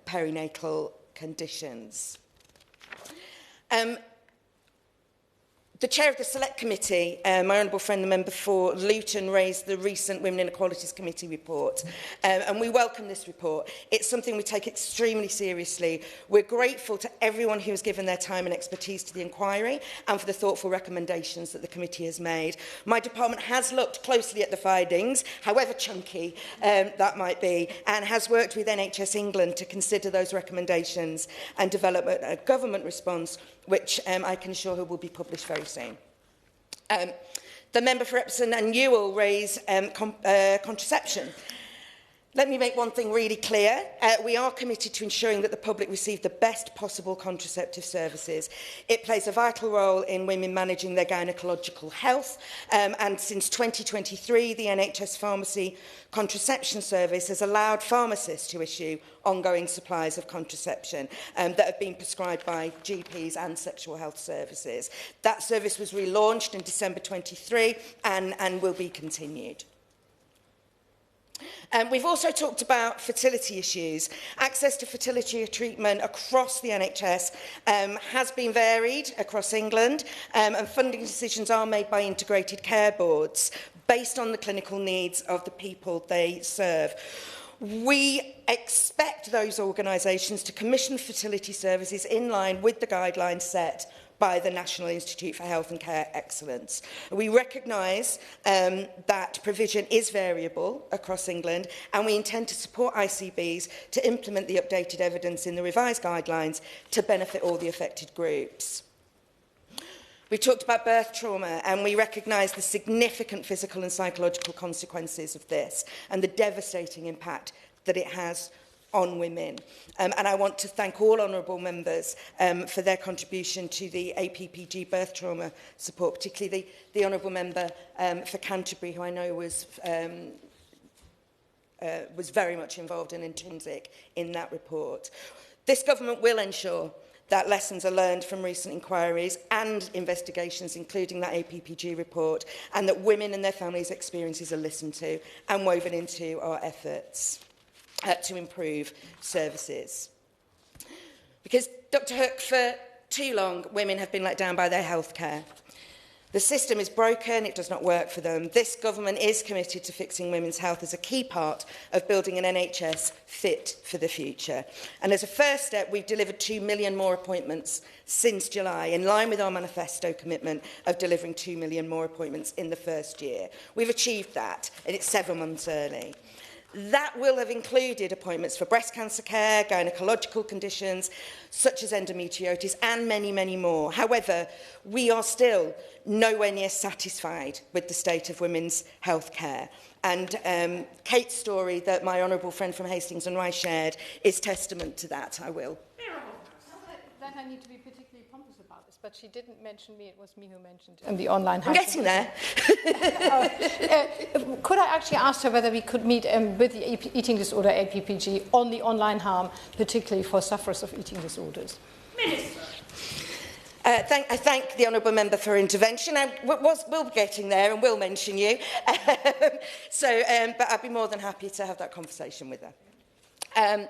perinatal conditions. The chair of the Select Committee, my honourable friend, the member for Luton, raised the recent Women Inequalities Committee report, and we welcome this report. It's something we take extremely seriously. We're grateful to everyone who has given their time and expertise to the inquiry and for the thoughtful recommendations that the committee has made. My department has looked closely at the findings, however chunky that might be, and has worked with NHS England to consider those recommendations and develop a government response which I can assure her will be published very soon. The member for Epsom and Ewell raised contraception. Let me make one thing really clear. We are committed to ensuring that the public receive the best possible contraceptive services. It plays a vital role in women managing their gynecological health, and since 2023, the NHS Pharmacy Contraception Service has allowed pharmacists to issue ongoing supplies of contraception that have been prescribed by GPs and sexual health services. That service was relaunched in December 23 and will be continued. We've also talked about fertility issues. Access to fertility treatment across the NHS has been varied across England, and funding decisions are made by integrated care boards based on the clinical needs of the people they serve. We expect those organisations to commission fertility services in line with the guidelines set by the National Institute for Health and Care Excellence. We recognise that provision is variable across England, and we intend to support ICBs to implement the updated evidence in the revised guidelines to benefit all the affected groups. We talked about birth trauma, and we recognise the significant physical and psychological consequences of this and the devastating impact that it has on women. And I want to thank all honourable members for their contribution to the APPG birth trauma support, particularly the honourable member for Canterbury, who I know was was very much involved and intrinsic in that report. This government will ensure that lessons are learned from recent inquiries and investigations, including that APPG report, and that women and their families' experiences are listened to and woven into our efforts to improve services. Because, Dr Hook, for too long, women have been let down by their healthcare. The system is broken, it does not work for them. This government is committed to fixing women's health as a key part of building an NHS fit for the future. And as a first step, we've delivered 2 million more appointments since July, in line with our manifesto commitment of delivering 2 million more appointments in the first year. We've achieved that, and it's 7 months early. That will have included appointments for breast cancer care, gynecological conditions, such as endometriosis, and many, many more. However, we are still nowhere near satisfied with the state of women's health care. And Kate's story that my honourable friend from Hastings and Rye shared is testament to that, I will. Then I need to be particularly pompous about this, but she didn't mention me, it was me who mentioned the online I'm getting there. Could I actually ask her whether we could meet with the eating disorder APPG on the online harm, particularly for sufferers of eating disorders? Minister. I thank the honourable member for her intervention. We'll be getting there and we'll mention you. But I'd be more than happy to have that conversation with her.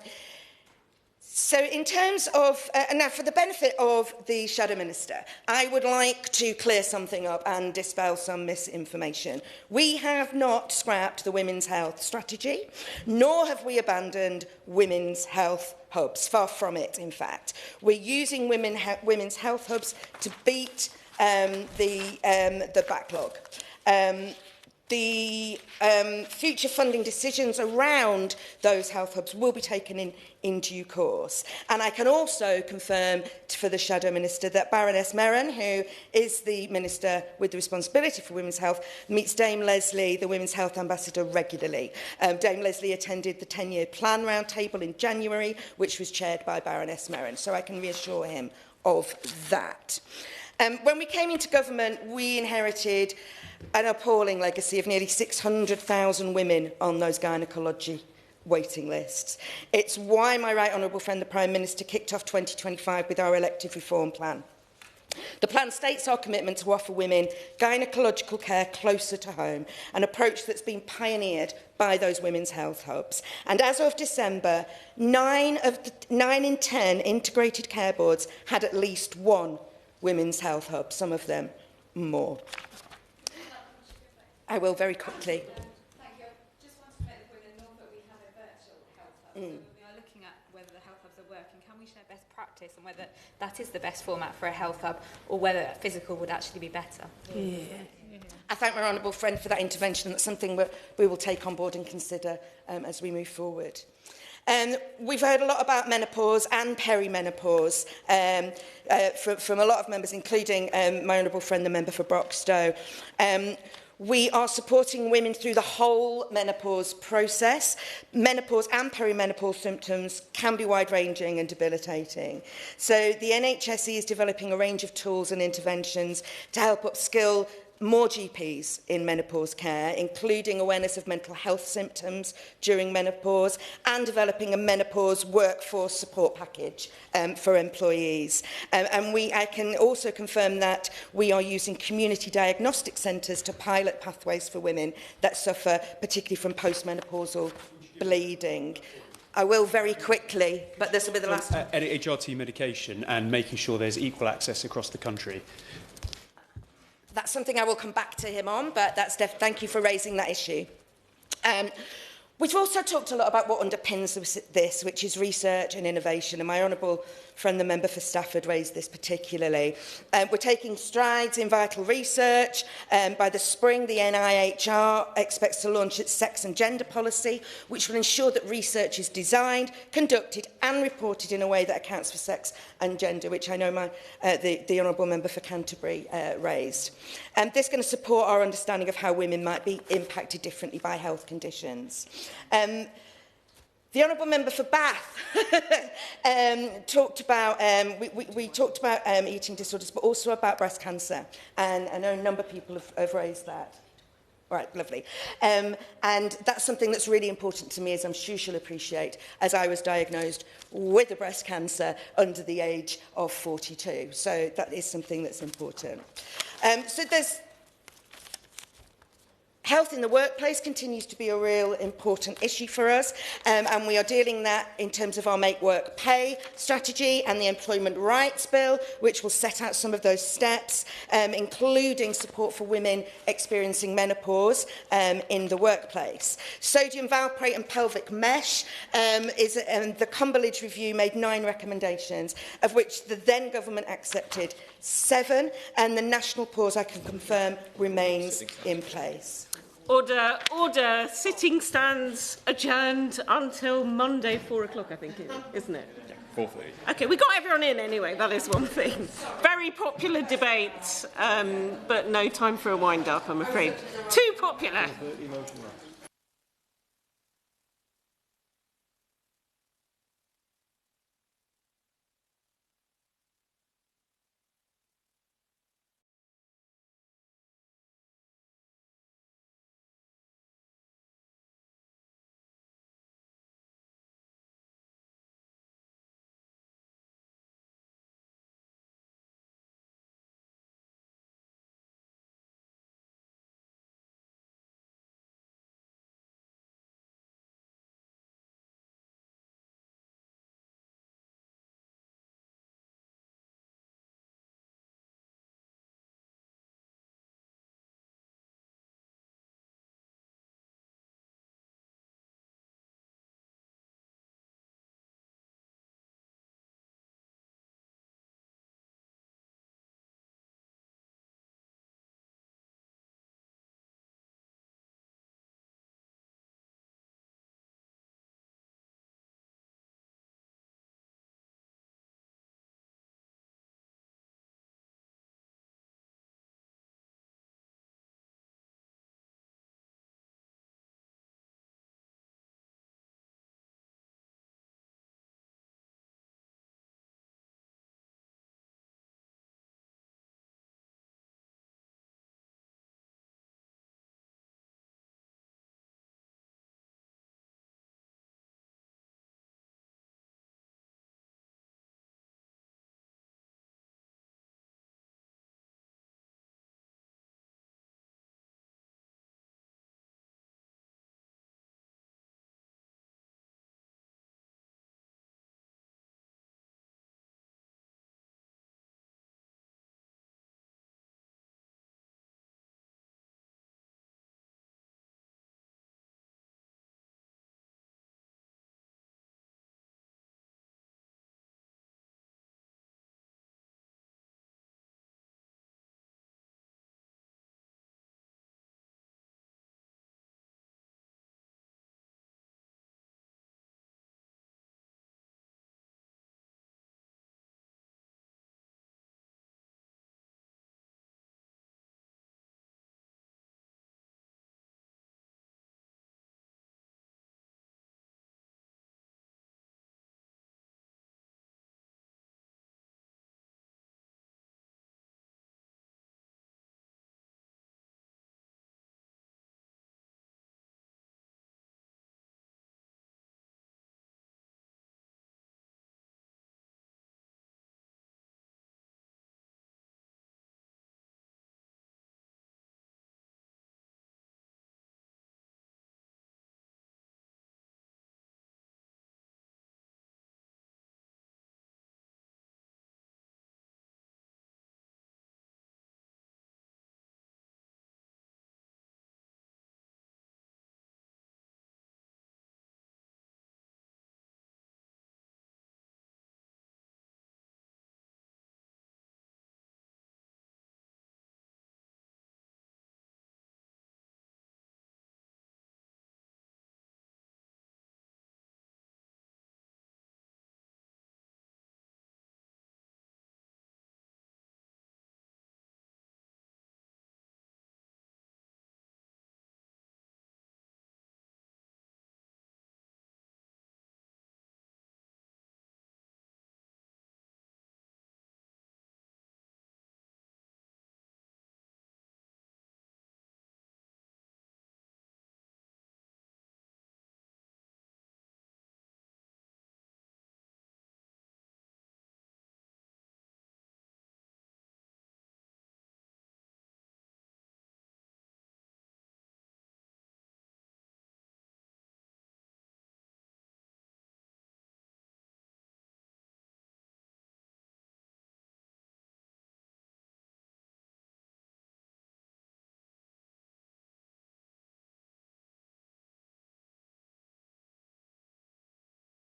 So in terms of, now for the benefit of the Shadow Minister, I would like to clear something up and dispel some misinformation. We have not scrapped the women's health strategy, nor have we abandoned women's health hubs. Far from it, in fact. We're using women's health hubs to beat the backlog. The future funding decisions around those health hubs will be taken in due course. And I can also confirm for the Shadow Minister that Baroness Merron, who is the Minister with the responsibility for women's health, meets Dame Leslie, the Women's Health Ambassador, regularly. Dame Leslie attended the 10-year plan roundtable in January, which was chaired by Baroness Merron, so I can reassure him of that. When we came into government, we inherited an appalling legacy of nearly 600,000 women on those gynecology waiting lists. It's why my right honourable friend, the Prime Minister, kicked off 2025 with our elective reform plan. The plan states our commitment to offer women gynecological care closer to home, an approach that's been pioneered by those women's health hubs. And as of December, 9 in 10 integrated care boards had at least one women's health hub, some of them more. I will very quickly. Thank you. I just want to make the point that Norfolk we have a virtual health hub. So we are looking at whether the health hubs are working. Can we share best practice and whether that is the best format for a health hub or whether physical would actually be better? I thank my honourable friend for that intervention. That's something we will take on board and consider as we move forward. We've heard a lot about menopause and perimenopause from a lot of members, including my honourable friend, the member for Broxtowe. We are supporting women through the whole menopause process. Menopause and perimenopause symptoms can be wide-ranging and debilitating. So the NHSE is developing a range of tools and interventions to help upskill more GPs in menopause care, including awareness of mental health symptoms during menopause and developing a menopause workforce support package for employees. I can also confirm that we are using community diagnostic centres to pilot pathways for women that suffer particularly from postmenopausal bleeding. I will very quickly, but this will be the last one. HRT medication and making sure there's equal access across the country. That's something I will come back to him on, but thank you for raising that issue. We've also talked a lot about what underpins this, which is research and innovation, and my honourable friend, the member for Stafford, raised this particularly. We're taking strides in vital research. By the spring, the NIHR expects to launch its sex and gender policy, which will ensure that research is designed, conducted and reported in a way that accounts for sex and gender, which I know the honourable member for Canterbury raised. This is going to support our understanding of how women might be impacted differently by health conditions. The honourable member for Bath talked about, we talked about eating disorders, but also about breast cancer, and I know a number of people have raised that. Right, lovely. And that's something that's really important to me, as I'm sure she'll appreciate, as I was diagnosed with a breast cancer under the age of 42. So that is something that's important. So there's health in the workplace continues to be a real important issue for us, and we are dealing that in terms of our Make Work Pay strategy and the Employment Rights Bill, which will set out some of those steps, including support for women experiencing menopause in the workplace. Sodium valproate and pelvic mesh the Cumberledge Review made 9 recommendations, of which the then government accepted 7, and the national pause, I can confirm, remains in place. Order, order. Sitting stands adjourned until Monday, 4 o'clock, I think, isn't it? Yeah, 4:30. OK, we got everyone in anyway, that is one thing. Very popular debate, but no time for a wind-up, I'm afraid. Too popular.